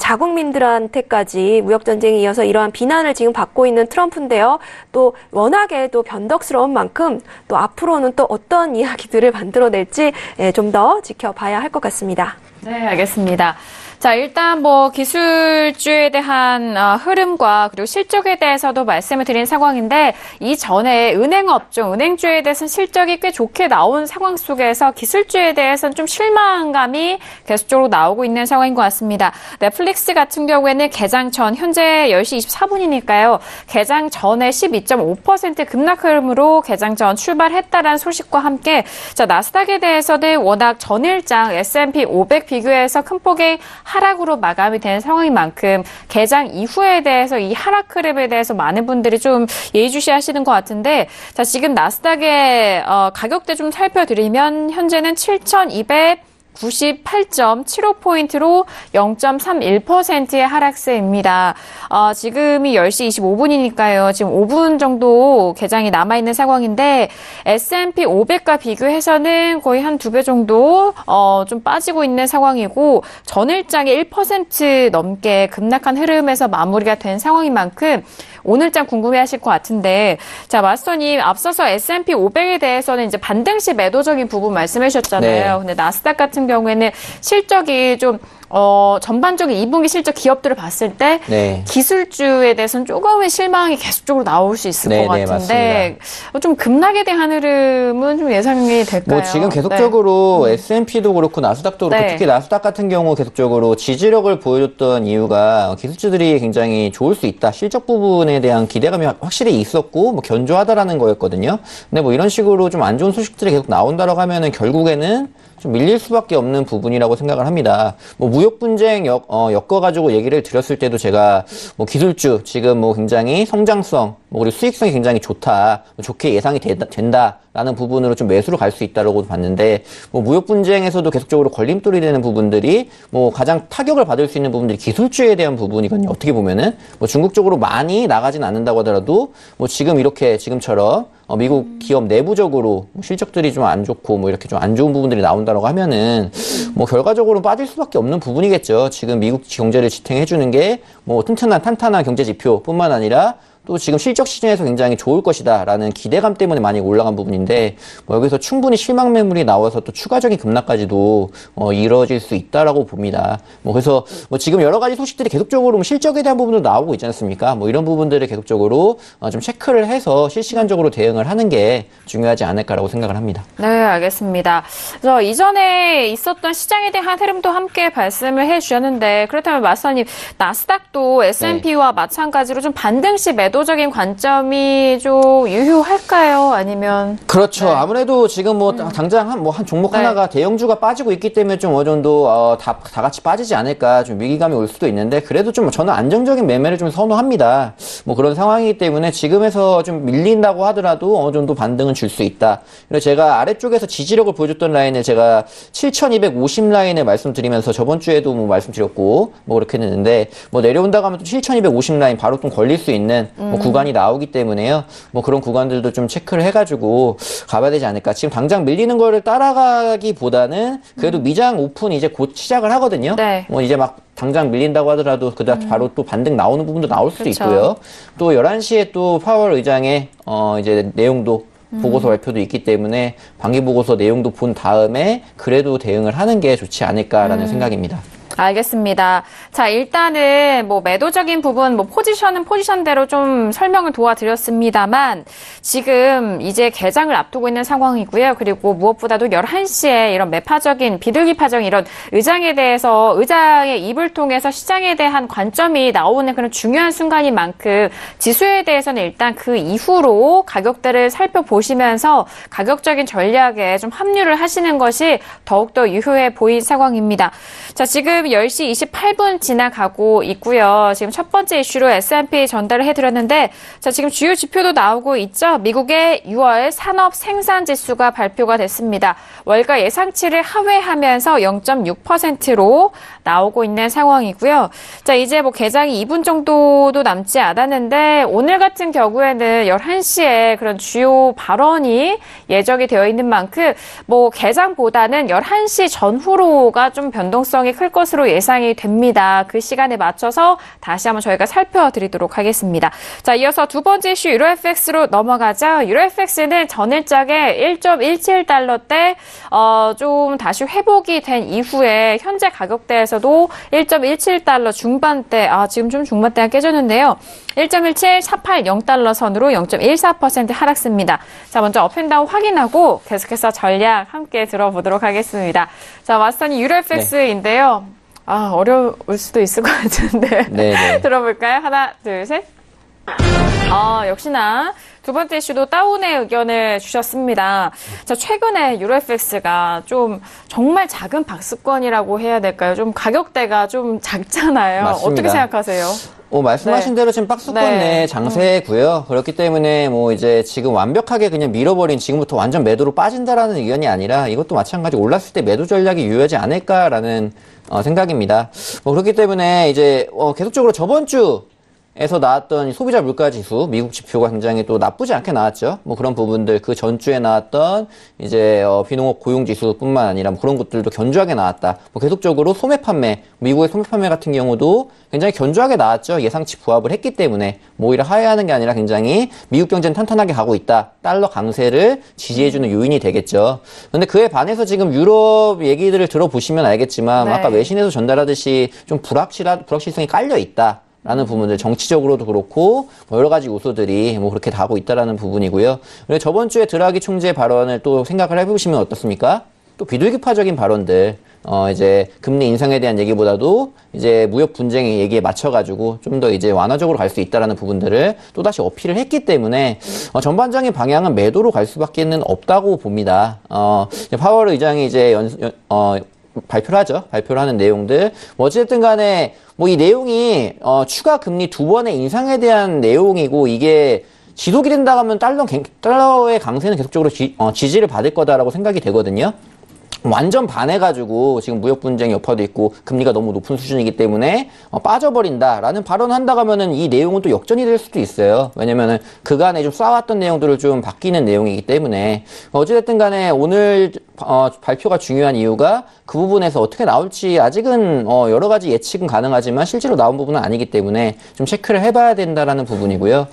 자국민들한테까지 무역전쟁에 이어서 이러한 비난을 지금 받고 있는 트럼프인데요. 또 워낙에 또 변덕스러운 만큼 또 앞으로는 또 어떤 이야기들을 만들어낼지 좀 더 지켜봐야 할 것 같습니다. 네, 알겠습니다. 자, 일단 뭐 기술주에 대한 흐름과 그리고 실적에 대해서도 말씀을 드린 상황인데 이전에 은행업종, 은행주에 대해서는 실적이 꽤 좋게 나온 상황 속에서 기술주에 대해서는 좀 실망감이 계속적으로 나오고 있는 상황인 것 같습니다. 넷플릭스 같은 경우에는 개장 전, 현재 10시 24분이니까요. 개장 전에 12.5% 급락 흐름으로 개장 전 출발했다라는 소식과 함께 자, 나스닥에 대해서는 워낙 전일장 S&P 500 비교해서 큰 폭의 하락으로 마감이 된 상황인 만큼 개장 이후에 대해서 이 하락 흐름에 대해서 많은 분들이 좀 예의주시하시는 것 같은데 자 지금 나스닥의 가격대 좀 살펴드리면 현재는 7,298.75포인트로 0.31%의 하락세입니다. 지금이 10시 25분이니까요. 지금 5분 정도 개장이 남아있는 상황인데 S&P 500과 비교해서는 거의 한 2배 정도 좀 빠지고 있는 상황이고 전일장이 1% 넘게 급락한 흐름에서 마무리가 된 상황인 만큼 오늘장 궁금해하실 것 같은데 자 마스터님 앞서서 S&P 500에 대해서는 이제 반등시 매도적인 부분 말씀해 주셨잖아요. 네. 근데 나스닥 같은 경우에는 실적이 좀 전반적인 2분기 실적 기업들을 봤을 때 네. 기술주에 대해서는 조금의 실망이 계속적으로 나올 수 있을 것 같은데 좀 급락에 대한 흐름은 좀 예상이 될까요? 뭐 지금 계속적으로 S&P도 그렇고 나스닥도 그렇고 특히 나스닥 같은 경우 계속적으로 지지력을 보여줬던 이유가 기술주들이 굉장히 좋을 수 있다. 실적 부분에 대한 기대감이 확실히 있었고 뭐 견조하다라는 거였거든요. 근데 뭐 이런 식으로 좀 안 좋은 소식들이 계속 나온다라고 하면은 결국에는 좀 밀릴 수밖에 없는 부분이라고 생각을 합니다. 뭐 무역 분쟁 엮어가지고 얘기를 드렸을 때도 제가 뭐 기술주 지금 뭐 굉장히 성장성 뭐 그리고 수익성이 굉장히 좋다, 좋게 예상이 된다라는 부분으로 좀 매수로 갈 수 있다라고 봤는데 뭐 무역 분쟁에서도 계속적으로 걸림돌이 되는 부분들이 뭐 가장 타격을 받을 수 있는 부분들이 기술주에 대한 부분이거든요. 어떻게 보면은 뭐 중국 쪽으로 많이 나가진 않는다고 하더라도 뭐 지금 이렇게 지금처럼 미국 기업 내부적으로 실적들이 좀 안 좋고 뭐 이렇게 좀 안 좋은 부분들이 나온다라고 하면은 뭐 결과적으로 빠질 수밖에 없는 부분이겠죠. 지금 미국 경제를 지탱해주는 게 뭐 탄탄한 경제 지표뿐만 아니라 또 지금 실적 시즌에서 굉장히 좋을 것이다라는 기대감 때문에 많이 올라간 부분인데 뭐 여기서 충분히 실망 매물이 나와서 또 추가적인 급락까지도 이뤄질 수 있다라고 봅니다. 뭐 그래서 뭐 지금 여러 가지 소식들이 계속적으로 뭐 실적에 대한 부분도 나오고 있지 않습니까? 뭐 이런 부분들을 계속적으로 좀 체크를 해서 실시간적으로 대응을 하는 게 중요하지 않을까라고 생각을 합니다. 네, 알겠습니다. 그래서 이전에 있었던 시장에 대한 흐름도 함께 말씀을 해주셨는데 그렇다면 마스터님, 나스닥도 S&P와 마찬가지로 좀 반등시 매도적인 관점이 좀 유효할까요? 아니면 그렇죠. 아무래도 지금 뭐 당장 한 종목 하나가 대형주가 빠지고 있기 때문에 좀 어느 정도 다 같이 빠지지 않을까 좀 위기감이 올 수도 있는데 그래도 좀 저는 안정적인 매매를 좀 선호합니다. 뭐 그런 상황이기 때문에 지금에서 좀 밀린다고 하더라도 어느 정도 반등은 줄 수 있다. 그래서 제가 아래쪽에서 지지력을 보여줬던 라인을 제가 7,250 라인을 말씀드리면서 저번 주에도 뭐 말씀드렸고 뭐 그렇게 했는데 뭐 내려온다고 하면 또 7,250 라인 바로 좀 걸릴 수 있는 뭐 구간이 나오기 때문에요. 뭐 그런 구간들도 좀 체크를 해가지고 가봐야 되지 않을까. 지금 당장 밀리는 거를 따라가기보다는 그래도 미장 오픈이 이제 곧 시작을 하거든요. 네. 뭐 이제 막 당장 밀린다고 하더라도 그다음 바로 또 반등 나오는 부분도 나올 수도 그렇죠. 있고요. 또 11시에 또 파월 의장의 이제 내용도 보고서 발표도 있기 때문에 반기 보고서 내용도 본 다음에 그래도 대응을 하는 게 좋지 않을까라는 생각입니다. 알겠습니다. 자, 일단은 뭐 매도적인 부분, 뭐 포지션은 포지션대로 좀 설명을 도와드렸습니다만 지금 이제 개장을 앞두고 있는 상황이고요. 그리고 무엇보다도 11시에 이런 매파적인 비둘기파적인 이런 의장에 대해서 의장의 입을 통해서 시장에 대한 관점이 나오는 그런 중요한 순간인 만큼 지수에 대해서는 일단 그 이후로 가격대를 살펴보시면서 가격적인 전략에 좀 합류를 하시는 것이 더욱더 유효해 보인 상황입니다. 자, 지금 10시 28분 지나가고 있고요. 지금 첫 번째 이슈로 S&P 전달을 해드렸는데 자, 지금 주요 지표도 나오고 있죠. 미국의 6월 산업 생산 지수가 발표가 됐습니다. 월가 예상치를 하회하면서 0.6%로 나오고 있는 상황이고요. 자, 이제 뭐 개장이 2분 정도도 남지 않았는데 오늘 같은 경우에는 11시에 그런 주요 발언이 예정이 되어 있는 만큼 뭐 개장보다는 11시 전후로가 좀 변동성이 클 것으로 예상이 됩니다. 그 시간에 맞춰서 다시 한번 저희가 살펴드리도록 하겠습니다. 자, 이어서 두 번째 이슈 유로FX로 넘어가죠. 유로FX는 전일장에 1.17달러대 좀 다시 회복이 된 이후에 현재 가격대에서도 1.17달러 중반대, 지금 좀 중반대가 깨졌는데요. 1.17480달러 선으로 0.14% 하락습니다. 자, 먼저 업앤다운 확인하고 계속해서 전략 함께 들어보도록 하겠습니다. 자, 마스터님 유로FX인데요. 어려울 수도 있을 것 같은데. 네네. 들어볼까요? 하나, 둘, 셋. 역시나 두 번째 이슈도 다운의 의견을 주셨습니다. 자, 최근에 유로FX가 좀 정말 작은 박스권이라고 해야 될까요? 좀 가격대가 좀 작잖아요. 맞습니다. 어떻게 생각하세요? 말씀하신 대로 지금 박스권 내 장세고요. 그렇기 때문에 뭐 이제 지금 완벽하게 그냥 밀어버린 지금부터 완전 매도로 빠진다라는 의견이 아니라 이것도 마찬가지 올랐을 때 매도 전략이 유효하지 않을까라는 생각입니다. 뭐 그렇기 때문에 이제 계속적으로 저번 주에서 나왔던 소비자 물가 지수 미국 지표가 굉장히 또 나쁘지 않게 나왔죠. 뭐 그런 부분들 그 전주에 나왔던 이제 비농업 고용 지수뿐만 아니라 뭐 그런 것들도 견조하게 나왔다. 뭐 계속적으로 소매 판매, 미국의 소매 판매 같은 경우도 굉장히 견조하게 나왔죠. 예상치 부합을 했기 때문에 뭐 오히려 하회하는 게 아니라 굉장히 미국 경제는 탄탄하게 가고 있다. 달러 강세를 지지해주는 요인이 되겠죠. 그런데 그에 반해서 지금 유럽 얘기들을 들어보시면 알겠지만 아까 외신에서 전달하듯이 좀 불확실성이 깔려 있다. 라는 부분들, 정치적으로도 그렇고, 뭐 여러 가지 요소들이 뭐 그렇게 다고 있다라는 부분이고요. 그리고 저번 주에 드라기 총재 발언을 또 생각을 해보시면 어떻습니까? 또 비둘기파적인 발언들, 이제 금리 인상에 대한 얘기보다도 이제 무역 분쟁의 얘기에 맞춰가지고 좀 더 이제 완화적으로 갈 수 있다라는 부분들을 또다시 어필을 했기 때문에, 전반적인 방향은 매도로 갈 수밖에는 없다고 봅니다. 파월 의장이 이제 발표를 하죠. 발표를 하는 내용들. 뭐 어쨌든 간에 뭐 이 내용이 추가 금리 2번의 인상에 대한 내용이고 이게 지속이 된다고 하면 달러의 강세는 계속적으로 지지를 받을 거다라고 생각이 되거든요. 완전 반해가지고 지금 무역 분쟁 여파도 있고 금리가 너무 높은 수준이기 때문에 빠져버린다라는 발언을 한다고 하면은 이 내용은 또 역전이 될 수도 있어요. 왜냐면은 그간에 좀 쌓아왔던 내용들을 좀 바뀌는 내용이기 때문에 어찌됐든 간에 오늘 발표가 중요한 이유가 그 부분에서 어떻게 나올지 아직은 여러 가지 예측은 가능하지만 실제로 나온 부분은 아니기 때문에 좀 체크를 해봐야 된다라는 부분이고요.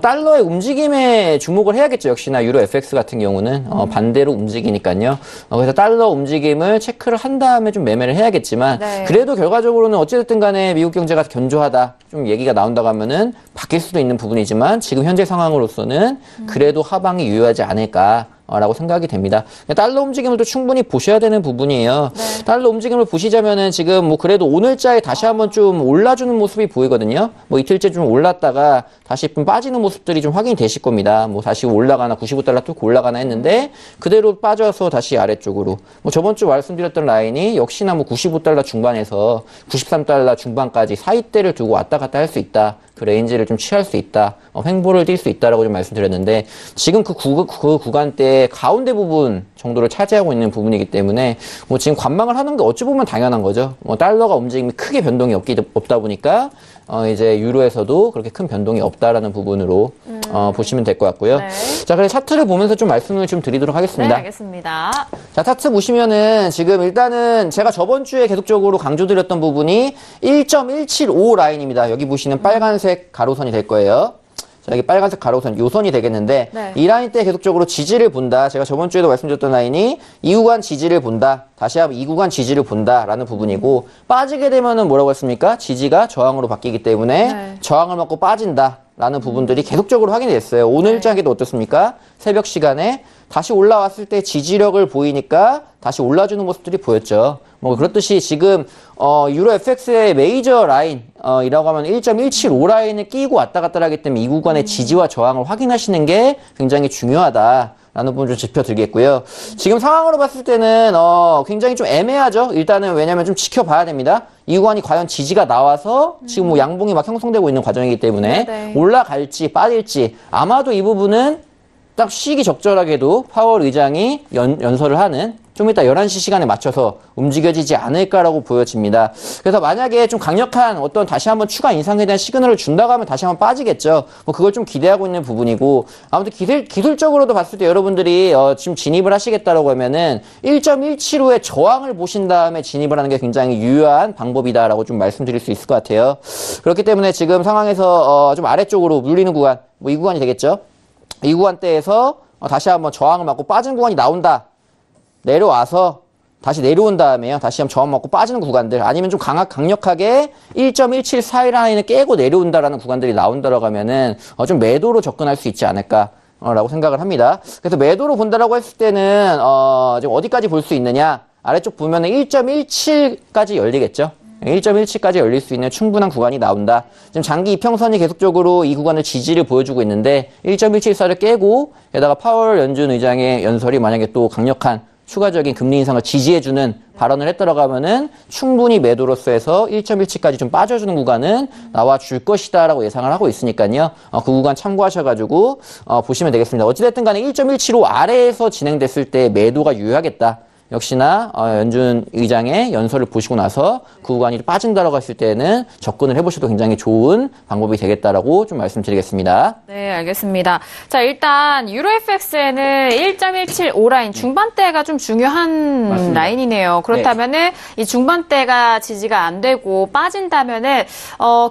달러의 움직임에 주목을 해야겠죠. 역시나 유로 FX 같은 경우는 반대로 움직이니까요. 그래서 달러 움직임을 체크를 한 다음에 좀 매매를 해야겠지만 네. 그래도 결과적으로는 어찌됐든 간에 미국 경제가 견조하다 좀 얘기가 나온다고 하면은 바뀔 수도 있는 부분이지만 지금 현재 상황으로서는 그래도 하방이 유효하지 않을까 라고 생각이 됩니다. 달러 움직임을 또 충분히 보셔야 되는 부분이에요. 네. 달러 움직임을 보시자면은 지금 뭐 그래도 오늘자에 다시 한번 좀 올라주는 모습이 보이거든요. 뭐 이틀째 좀 올랐다가 다시 좀 빠지는 모습들이 좀 확인이 되실 겁니다. 뭐 다시 올라가나 95달러 뚫고 올라가나 했는데 그대로 빠져서 다시 아래쪽으로. 뭐 저번 주 말씀드렸던 라인이 역시나 뭐 95달러 중반에서 93달러 중반까지 사이대를 두고 왔다 갔다 할 수 있다. 그 레인지를 좀 취할 수 있다. 횡보를 뛸 수 있다라고 좀 말씀드렸는데 지금 그 구간대 가운데 부분 정도를 차지하고 있는 부분이기 때문에 뭐 지금 관망을 하는 게 어찌 보면 당연한 거죠. 뭐 달러가 움직임이 크게 변동이 없다 보니까 이제 유로에서도 그렇게 큰 변동이 없다라는 부분으로 보시면 될 것 같고요. 네. 자, 그래서 차트를 보면서 좀 말씀을 좀 드리도록 하겠습니다. 네, 알겠습니다. 자, 차트 보시면은 지금 일단은 제가 저번 주에 계속적으로 강조드렸던 부분이 1.175 라인입니다. 여기 보시는 빨간색 가로선이 될 거예요. 자, 여기 빨간색 가로선, 요선이 되겠는데 네. 이 라인 때 계속적으로 지지를 본다. 제가 저번 주에도 말씀드렸던 라인이 이 구간 지지를 본다. 다시 한번 이 구간 지지를 본다라는 부분이고 빠지게 되면은 뭐라고 했습니까? 지지가 저항으로 바뀌기 때문에 네. 저항을 먹고 빠진다라는 부분들이 계속적으로 확인이 됐어요. 오늘장에도 어떻습니까? 새벽 시간에 다시 올라왔을 때 지지력을 보이니까 다시 올라주는 모습들이 보였죠. 뭐 그렇듯이 지금 유로 FX의 메이저 라인 이라고 하면 1.175 라인을 끼고 왔다 갔다 하기 때문에 이 구간의 지지와 저항을 확인하시는 게 굉장히 중요하다. 라는 부분 좀 짚어드리겠고요. 지금 상황으로 봤을 때는 굉장히 좀 애매하죠. 일단은 왜냐면 좀 지켜봐야 됩니다. 이 구간이 과연 지지가 나와서 지금 뭐 양봉이 막 형성되고 있는 과정이기 때문에 네. 올라갈지 빠질지 아마도 이 부분은 딱 시기 적절하게도 파월 의장이 연설을 하는 좀 이따 11시 시간에 맞춰서 움직여지지 않을까라고 보여집니다. 그래서 만약에 좀 강력한 어떤 다시 한번 추가 인상에 대한 시그널을 준다고 하면 다시 한번 빠지겠죠. 뭐 그걸 좀 기대하고 있는 부분이고 아무튼 기술적으로도 봤을 때 여러분들이 지금 진입을 하시겠다라고 하면은 1.175의 저항을 보신 다음에 진입을 하는 게 굉장히 유효한 방법이다라고 좀 말씀드릴 수 있을 것 같아요. 그렇기 때문에 지금 상황에서 좀 아래쪽으로 물리는 구간, 뭐 이 구간이 되겠죠. 이 구간대에서 다시 한번 저항을 맞고 빠진 구간이 나온다. 내려와서 다시 내려온 다음에요. 다시 한번 저항 맞고 빠지는 구간들 아니면 좀 강력하게 1.174 라인을 깨고 내려온다라는 구간들이 나온다라고 하면은 좀 매도로 접근할 수 있지 않을까 라고 생각을 합니다. 그래서 매도로 본다라고 했을 때는 지금 어디까지 볼 수 있느냐 아래쪽 보면은 1.17까지 열리겠죠. 1.17까지 열릴 수 있는 충분한 구간이 나온다. 지금 장기 이평선이 계속적으로 이 구간을 지지를 보여주고 있는데 1.174를 깨고 게다가 파월 연준 의장의 연설이 만약에 또 강력한 추가적인 금리 인상을 지지해주는 발언을 했더라고 하면은 충분히 매도로서 해서 1.17까지 좀 빠져주는 구간은 나와줄 것이다라고 예상을 하고 있으니까요. 그 구간 참고하셔가지고 보시면 되겠습니다. 어찌됐든 간에 1.175 아래에서 진행됐을 때 매도가 유효하겠다. 역시나 연준 의장의 연설을 보시고 나서 그 구간이 빠진다라고 했을 때는 접근을 해보셔도 굉장히 좋은 방법이 되겠다라고 좀 말씀드리겠습니다. 네, 알겠습니다. 자, 일단 유로 FX에는 1.175 라인 중반대가 좀 중요한 맞습니다. 라인이네요. 그렇다면은 이 중반대가 지지가 안 되고 빠진다면은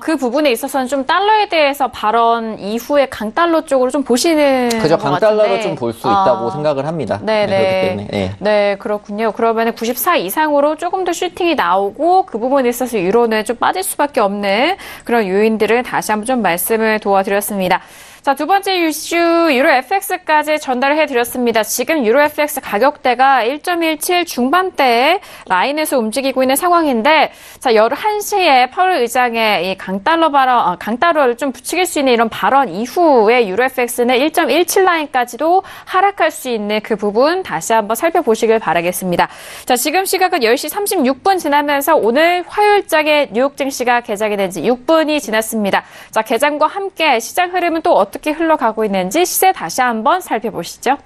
그 부분에 있어서는 좀 달러에 대해서 발언 이후에 강달러 쪽으로 좀 보시는 그저 것 같은데. 강달러로 좀 볼 수 있다고 생각을 합니다. 네, 그렇기 네. 때문에. 네. 네, 그렇군요. 그러면 94 이상으로 조금 더 슈팅이 나오고 그 부분에 있어서 유로는 좀 빠질 수밖에 없는 그런 요인들을 다시 한번 좀 말씀을 도와드렸습니다. 자, 두 번째 이슈 유로 FX까지 전달을 해드렸습니다. 지금 유로 FX 가격대가 1.17 중반대의 라인에서 움직이고 있는 상황인데, 자, 11시에 파월 의장의 이 강달러를 좀 부추길 수 있는 이런 발언 이후에 유로 FX는 1.17 라인까지도 하락할 수 있는 그 부분 다시 한번 살펴보시길 바라겠습니다. 자, 지금 시각은 10시 36분 지나면서 오늘 화요일장의 뉴욕 증시가 개장이 된 지 6분이 지났습니다. 자, 개장과 함께 시장 흐름은 또 어떻게 흘러가고 있는지 시세 다시 한번 살펴보시죠.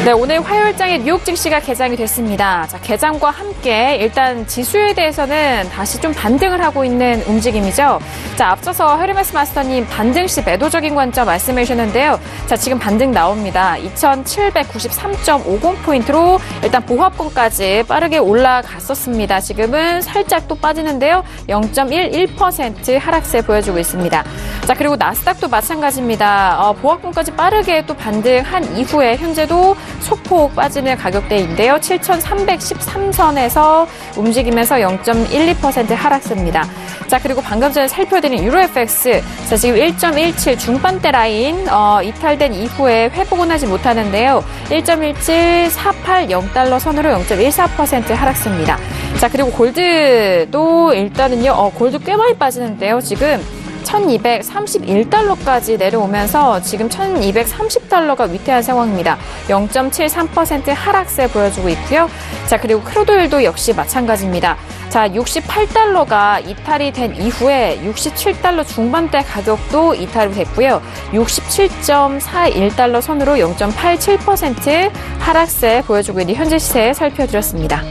네, 오늘 화요일장의 뉴욕 증시가 개장이 됐습니다. 자, 개장과 함께 일단 지수에 대해서는 다시 좀 반등을 하고 있는 움직임이죠. 자, 앞서서 헤르메스 마스터님 반등 시 매도적인 관점 말씀해 주셨는데요. 자, 지금 반등 나옵니다. 2,793.50포인트로 일단 보합권까지 빠르게 올라갔었습니다. 지금은 살짝 또 빠지는데요. 0.11% 하락세 보여주고 있습니다. 자, 그리고 나스닥도 마찬가지입니다. 보합권까지 빠르게 또 반등한 이후에 현재도 소폭 빠지는 가격대인데요. 7,313선에서 움직이면서 0.12% 하락세입니다. 자, 그리고 방금 전에 살펴드린 유로FX. 자, 지금 1.17 중반대 라인, 이탈된 이후에 회복은 하지 못하는데요. 1.17480달러 선으로 0.14% 하락세입니다. 자, 그리고 골드도 일단은요, 골드 꽤 많이 빠지는데요. 지금 1,231달러까지 내려오면서 지금 1,230달러가 위태한 상황입니다. 0.73% 하락세 보여주고 있고요. 자, 그리고 크루드오일도 역시 마찬가지입니다. 자, 68달러가 이탈이 된 이후에 67달러 중반대 가격도 이탈이 됐고요. 67.41달러 선으로 0.87% 하락세 보여주고 있는 현재 시세 살펴드렸습니다.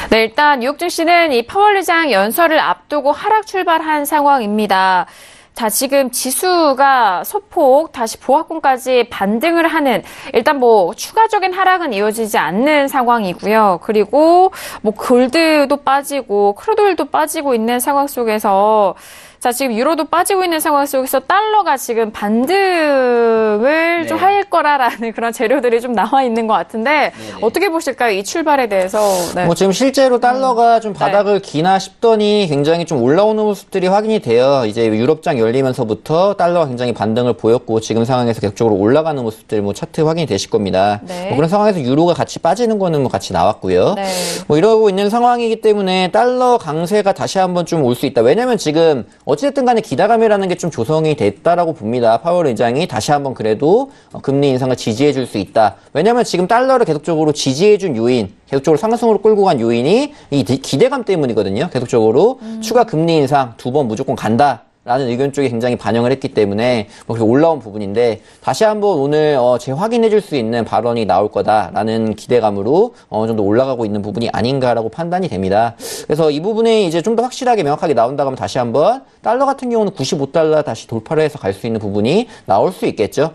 네, 일단 뉴욕 증시는 이 파월 의장 연설을 앞두고 하락 출발한 상황입니다. 자, 지금 지수가 소폭 다시 보합권까지 반등을 하는, 일단 뭐 추가적인 하락은 이어지지 않는 상황이고요. 그리고 뭐 골드도 빠지고 크루드오일도 빠지고 있는 상황 속에서, 자, 지금 유로도 빠지고 있는 상황 속에서 달러가 지금 반등을 좀 할 거라라는 그런 재료들이 좀 나와 있는 것 같은데, 어떻게 보실까요? 이 출발에 대해서. 네. 뭐 지금 실제로 달러가 좀 바닥을 기나 싶더니 굉장히 좀 올라오는 모습들이 확인이 돼요. 이제 유럽장 열리면서부터 달러가 굉장히 반등을 보였고, 지금 상황에서 계속적으로 올라가는 모습들 뭐 차트 확인이 되실 겁니다. 네. 뭐 그런 상황에서 유로가 같이 빠지는 거는 뭐 같이 나왔고요. 네. 뭐 이러고 있는 상황이기 때문에 달러 강세가 다시 한번 좀 올 수 있다. 왜냐면 지금 어찌됐든 간에 기대감이라는 게 좀 조성이 됐다라고 봅니다. 파월 의장이 다시 한번 그래도 금리 인상을 지지해 줄 수 있다. 왜냐면 지금 달러를 계속적으로 지지해 준 요인, 계속적으로 상승으로 끌고 간 요인이 이 기대감 때문이거든요. 계속적으로 추가 금리 인상 2번 무조건 간다. 라는 의견 쪽에 굉장히 반영을 했기 때문에 뭐 올라온 부분인데, 다시 한번 오늘 재확인해 줄 수 있는 발언이 나올 거다라는 기대감으로 어느 정도 올라가고 있는 부분이 아닌가라고 판단이 됩니다. 그래서 이 부분에 이제 좀 더 확실하게 명확하게 나온다고 하면 다시 한번 달러 같은 경우는 95달러 다시 돌파를 해서 갈 수 있는 부분이 나올 수 있겠죠.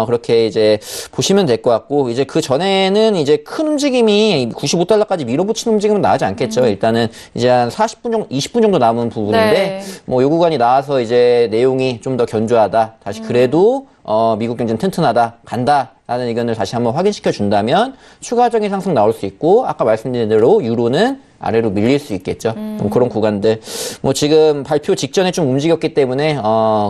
그렇게 이제 보시면 될 것 같고, 이제 그 전에는 이제 큰 움직임이 95달러까지 밀어붙이는 움직임은 나오지 않겠죠. 일단은 이제 한 40분 정도, 20분 정도 남은 부분인데, 네. 뭐 요 구간이 나와서 이제 내용이 좀 더 견조하다. 다시 그래도, 미국 경제는 튼튼하다. 간다. 라는 의견을 다시 한번 확인시켜 준다면 추가적인 상승 나올 수 있고, 아까 말씀드린 대로 유로는 아래로 밀릴 수 있겠죠. 그런 구간들. 뭐 지금 발표 직전에 좀 움직였기 때문에,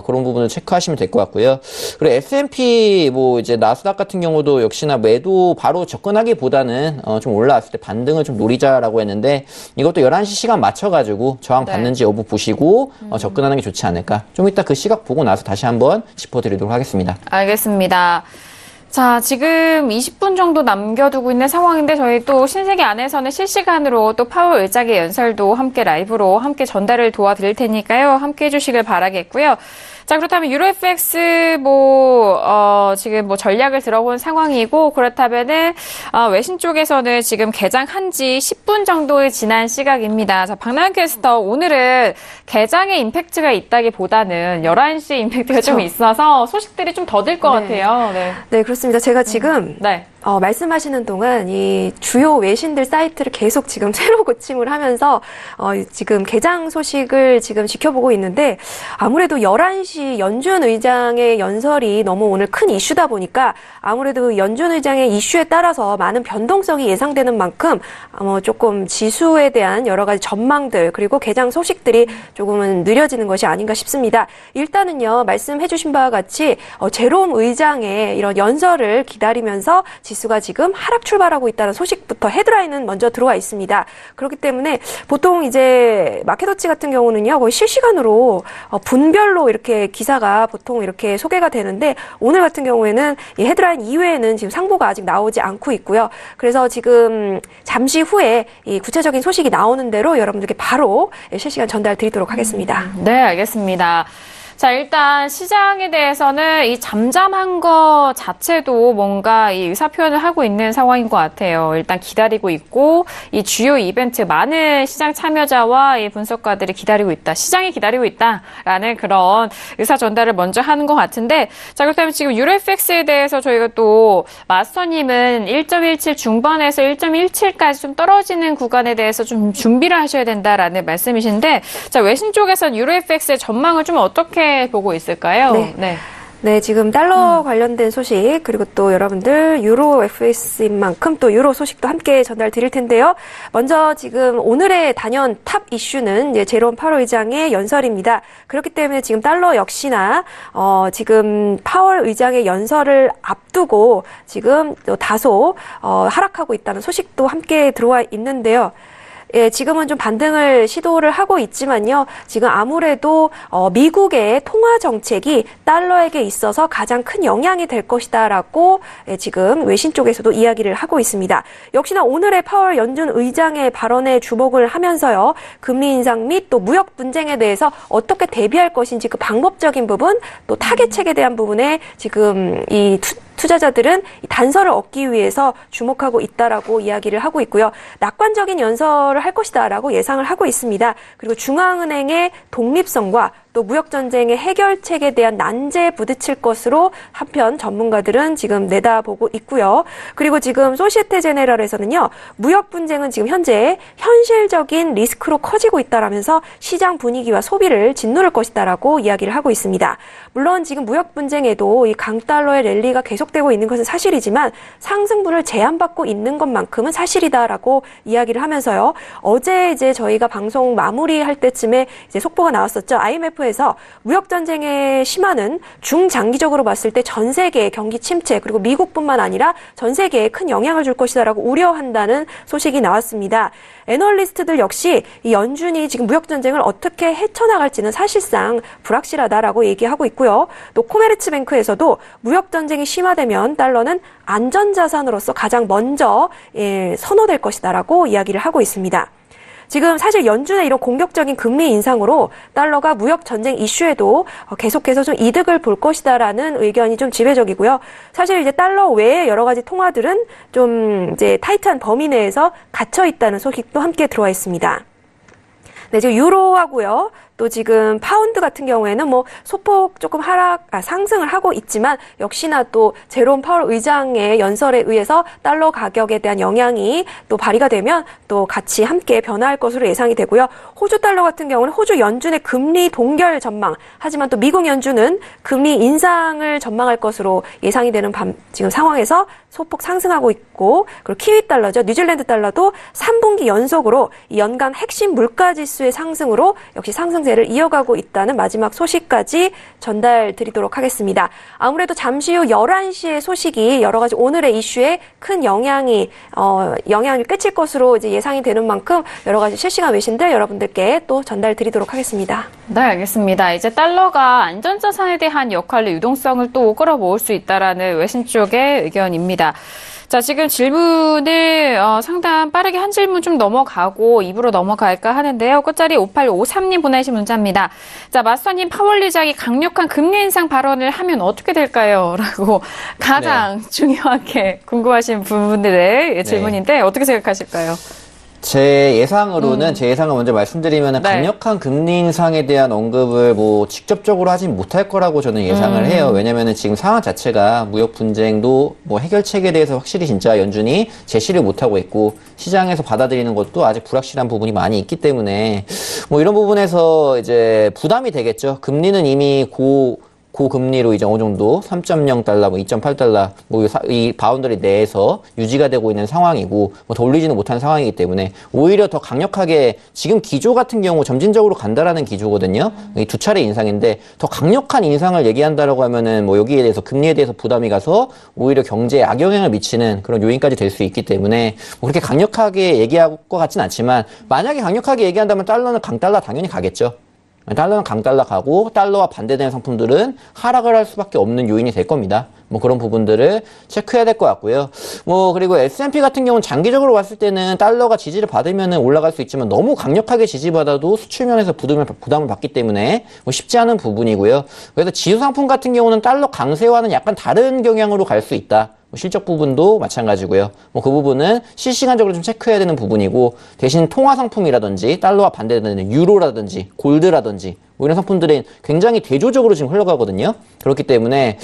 그런 부분을 체크하시면 될 것 같고요. 그리고 S&P, 뭐 이제 나스닥 같은 경우도 역시나 매도 바로 접근하기보다는, 좀 올라왔을 때 반등을 좀 노리자라고 했는데, 이것도 11시 시간 맞춰가지고 저항 받는지 여부 보시고, 접근하는 게 좋지 않을까. 좀 이따 그 시각 보고 나서 다시 한번 짚어드리도록 하겠습니다. 알겠습니다. 자, 지금 20분 정도 남겨두고 있는 상황인데, 저희 또 신세계 안에서는 실시간으로 또 파월 의장의 연설도 함께 라이브로 함께 전달을 도와드릴 테니까요. 함께 해주시길 바라겠고요. 자, 그렇다면 유로FX 지금 전략을 들어본 상황이고, 그렇다면은 외신 쪽에서는 지금 개장한 지 10분 정도 지난 시각입니다. 자, 박나연 캐스터, 오늘은 개장의 임팩트가 있다기보다는 11시 임팩트가 좀 있어서 소식들이 좀 더딜 것 같아요. 네. 네, 그렇습니다. 제가 지금 네. 말씀하시는 동안 이 주요 외신들 사이트를 계속 지금 새로 고침을 하면서 지금 개장 소식을 지금 지켜보고 있는데, 아무래도 11시 연준 의장의 연설이 너무 오늘 큰 이슈다 보니까 아무래도 연준 의장의 이슈에 따라서 많은 변동성이 예상되는 만큼 조금 지수에 대한 여러 가지 전망들, 그리고 개장 소식들이 조금은 느려지는 것이 아닌가 싶습니다. 일단은요, 말씀해 주신 바와 같이 제롬 의장의 이런 연설을 기다리면서 지수가 지금 하락 출발하고 있다는 소식부터 헤드라인은 먼저 들어와 있습니다. 그렇기 때문에 보통 이제 마켓워치 같은 경우는요, 거의 실시간으로 분별로 이렇게 기사가 보통 이렇게 소개가 되는데, 오늘 같은 경우에는 이 헤드라인 이외에는 지금 상보가 아직 나오지 않고 있고요. 그래서 지금 잠시 후에 이 구체적인 소식이 나오는 대로 여러분들께 바로 실시간 전달 드리도록 하겠습니다. 네, 알겠습니다. 자, 일단 시장에 대해서는 이 잠잠한 거 자체도 뭔가 이 의사표현을 하고 있는 상황인 것 같아요. 일단 기다리고 있고 이 주요 이벤트 많은 시장 참여자와 이 분석가들이 기다리고 있다. 시장이 기다리고 있다라는 그런 의사 전달을 먼저 하는 것 같은데 자, 그렇다면 지금 유로FX에 대해서 저희가 또 마스터님은 1.17 중반에서 1.17까지 좀 떨어지는 구간에 대해서 좀 준비를 하셔야 된다라는 말씀이신데 자, 외신 쪽에서는 유로FX의 전망을 좀 어떻게 보고 있을까요? 네. 네, 지금 달러 관련된 소식 그리고 또 여러분들 유로 FX인 만큼 또 유로 소식도 함께 전달 드릴 텐데요. 먼저 지금 오늘의 단연 탑 이슈는 이제 제롬 파월 의장의 연설입니다. 그렇기 때문에 지금 달러 역시나 지금 파월 의장의 연설을 앞두고 지금 다소 하락하고 있다는 소식도 함께 들어와 있는데요. 예, 지금은 좀 반등을 시도를 하고 있지만요. 지금 아무래도 미국의 통화 정책이 달러에게 있어서 가장 큰 영향이 될 것이다라고 지금 외신 쪽에서도 이야기를 하고 있습니다. 역시나 오늘의 파월 연준 의장의 발언에 주목을 하면서요. 금리 인상 및 또 무역 분쟁에 대해서 어떻게 대비할 것인지 그 방법적인 부분 또 타겟책에 대한 부분에 지금 이 투자자들은 단서를 얻기 위해서 주목하고 있다라고 이야기를 하고 있고요. 낙관적인 연설을 할 것이다라고 예상을 하고 있습니다. 그리고 중앙은행의 독립성과 또 무역전쟁의 해결책에 대한 난제에 부딪힐 것으로 한편 전문가들은 지금 내다보고 있고요. 그리고 지금 소시에테 제네럴에서는요. 무역 분쟁은 지금 현재 현실적인 리스크로 커지고 있다라면서 시장 분위기와 소비를 짓누를 것이다라고 이야기를 하고 있습니다. 물론 지금 무역 분쟁에도 이 강달러의 랠리가 계속되고 있는 것은 사실이지만 상승분을 제한받고 있는 것만큼은 사실이다라고 이야기를 하면서요. 어제 이제 저희가 방송 마무리할 때쯤에 이제 속보가 나왔었죠. IMF에서 무역 전쟁의 심화는 중장기적으로 봤을 때 전 세계의 경기 침체 그리고 미국뿐만 아니라 전 세계에 큰 영향을 줄 것이다라고 우려한다는 소식이 나왔습니다. 애널리스트들 역시 이 연준이 지금 무역 전쟁을 어떻게 헤쳐나갈지는 사실상 불확실하다라고 얘기하고 있고요. 또 코메르츠뱅크에서도 무역 전쟁이 심화되면 달러는 안전자산으로서 가장 먼저 선호될 것이다라고 이야기를 하고 있습니다. 지금 사실 연준의 이런 공격적인 금리 인상으로 달러가 무역 전쟁 이슈에도 계속해서 좀 이득을 볼 것이다라는 의견이 좀 지배적이고요. 사실 이제 달러 외에 여러 가지 통화들은 좀 이제 타이트한 범위 내에서 갇혀 있다는 소식도 함께 들어와 있습니다. 네, 지금 유로하고요. 또 지금 파운드 같은 경우에는 뭐 소폭 조금 상승을 하고 있지만 역시나 또 제롬 파월 의장의 연설에 의해서 달러 가격에 대한 영향이 또 발휘가 되면 또 같이 함께 변화할 것으로 예상이 되고요. 호주 달러 같은 경우는 호주 연준의 금리 동결 전망, 하지만 또 미국 연준은 금리 인상을 전망할 것으로 예상이 되는 지금 상황에서 소폭 상승하고 있고, 그리고 키위 달러죠. 뉴질랜드 달러도 3분기 연속으로 이 연간 핵심 물가 지수의 상승으로 역시 상승세를 이어가고 있다는 마지막 소식까지 전달 드리도록 하겠습니다. 아무래도 잠시 후 11시의 소식이 여러 가지 오늘의 이슈에 큰 영향을 끼칠 것으로 이제 예상이 되는 만큼 여러 가지 실시간 외신들 여러분들께 또 전달 드리도록 하겠습니다. 네, 알겠습니다. 이제 달러가 안전자산에 대한 역할로 유동성을 또 끌어모을 수 있다라는 외신 쪽의 의견입니다. 자, 지금 질문을 상당히 빠르게 한 질문 좀 넘어가고 입으로 넘어갈까 하는데요. 끝자리 5853님 보내신 문자입니다. 자, 마스터님, 파월 의장이 강력한 금리 인상 발언을 하면 어떻게 될까요? 라고 가장 중요하게 궁금하신 부분들의 질문인데 어떻게 생각하실까요? 제 예상으로는 제 예상을 먼저 말씀드리면 강력한 금리 인상에 대한 언급을 뭐 직접적으로 하진 못할 거라고 저는 예상을 해요. 왜냐면은 지금 상황 자체가 무역 분쟁도 뭐 해결책에 대해서 확실히 진짜 연준이 제시를 못하고 있고 시장에서 받아들이는 것도 아직 불확실한 부분이 많이 있기 때문에 뭐 이런 부분에서 이제 부담이 되겠죠. 금리는 이미 고금리로 이제 어느 정도 3.0달러, 뭐 2.8달러, 뭐 이 바운더리 내에서 유지가 되고 있는 상황이고, 뭐 더 올리지는 못한 상황이기 때문에 오히려 더 강력하게 지금 기조 같은 경우 점진적으로 간다라는 기조거든요. 이 두 차례 인상인데 더 강력한 인상을 얘기한다라고 하면은 뭐 여기에 대해서 금리에 대해서 부담이 가서 오히려 경제에 악영향을 미치는 그런 요인까지 될 수 있기 때문에 뭐 그렇게 강력하게 얘기할 것 같진 않지만 만약에 강력하게 얘기한다면 달러는 강달러 당연히 가겠죠. 달러는 강달러 가고 달러와 반대되는 상품들은 하락을 할 수밖에 없는 요인이 될 겁니다. 뭐 그런 부분들을 체크해야 될 것 같고요. 뭐 그리고 S&P 같은 경우는 장기적으로 봤을 때는 달러가 지지를 받으면 올라갈 수 있지만 너무 강력하게 지지받아도 수출면에서 부담을 받기 때문에 뭐 쉽지 않은 부분이고요. 그래서 지수 상품 같은 경우는 달러 강세와는 약간 다른 경향으로 갈 수 있다. 실적 부분도 마찬가지고요. 뭐 그 부분은 실시간적으로 좀 체크해야 되는 부분이고, 대신 통화 상품이라든지 달러와 반대되는 유로라든지 골드라든지 뭐 이런 상품들은 굉장히 대조적으로 지금 흘러가거든요. 그렇기 때문에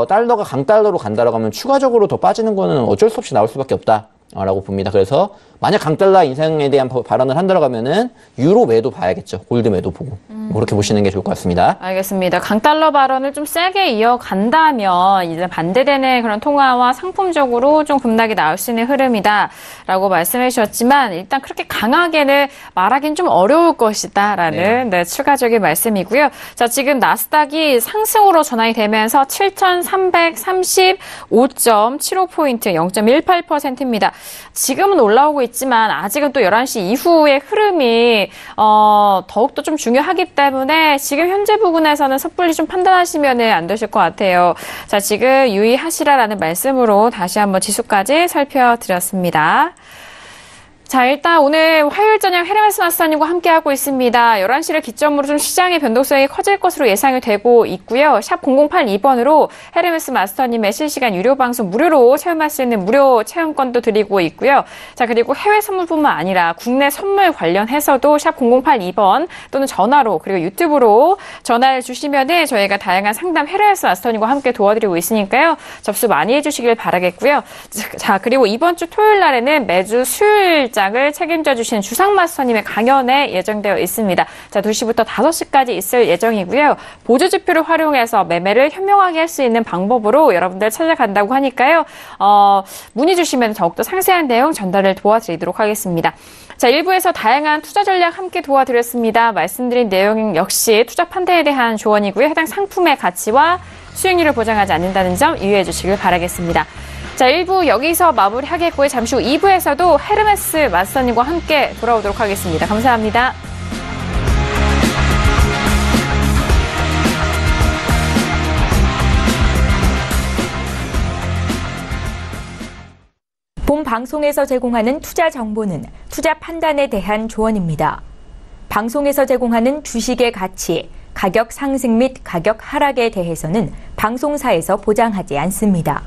달러가 강달러로 간다라고 하면 추가적으로 더 빠지는 거는 어쩔 수 없이 나올 수밖에 없다라고 봅니다. 그래서 만약 강달러 인상에 대한 발언을 한다고 하면은 유로 매도 봐야겠죠. 골드 매도 보고. 그렇게 보시는 게 좋을 것 같습니다. 알겠습니다. 강달러 발언을 좀 세게 이어간다면 이제 반대되는 그런 통화와 상품적으로 좀 급락이 나올 수 있는 흐름이다라고 말씀해 주셨지만 일단 그렇게 강하게는 말하기는 좀 어려울 것이다라는 네, 추가적인 말씀이고요. 자, 지금 나스닥이 상승으로 전환이 되면서 7,335.75포인트 0.18%입니다. 지금은 올라오고 있지만 아직은 또 11시 이후의 흐름이 더욱더 좀 중요하기 때문에 지금 현재 부분에서는 섣불리 좀 판단하시면 안 되실 것 같아요. 자, 지금 유의하시라라는 말씀으로 다시 한번 지수까지 살펴드렸습니다. 자, 일단 오늘 화요일 저녁 헤르메스 마스터님과 함께하고 있습니다. 11시를 기점으로 좀 시장의 변동성이 커질 것으로 예상이 되고 있고요. 샵 0082번으로 헤르메스 마스터님의 실시간 유료 방송 무료로 체험할 수 있는 무료 체험권도 드리고 있고요. 자, 그리고 해외 선물뿐만 아니라 국내 선물 관련해서도 샵 0082번 또는 전화로 그리고 유튜브로 전화를 주시면은 저희가 다양한 상담 헤르메스 마스터님과 함께 도와드리고 있으니까요. 접수 많이 해주시길 바라겠고요. 자, 그리고 이번 주 토요일 날에는 매주 수요일장 을 책임져 주시는 주상 마스터님의 강연에 예정되어 있습니다. 자, 2시부터 5시까지 있을 예정이고요. 보조 지표를 활용해서 매매를 현명하게 할 수 있는 방법으로 여러분들 찾아간다고 하니까요. 문의 주시면 더욱더 상세한 내용 전달을 도와드리도록 하겠습니다. 자, 1부에서 다양한 투자 전략 함께 도와드렸습니다. 말씀드린 내용 역시 투자 판단에 대한 조언이고요. 해당 상품의 가치와 수익률을 보장하지 않는다는 점 유의해 주시길 바라겠습니다. 자, 1부 여기서 마무리하겠고요. 잠시 후 2부에서도 헤르메스 마스터님과 함께 돌아오도록 하겠습니다. 감사합니다. 본 방송에서 제공하는 투자 정보는 투자 판단에 대한 조언입니다. 방송에서 제공하는 주식의 가치, 가격 상승 및 가격 하락에 대해서는 방송사에서 보장하지 않습니다.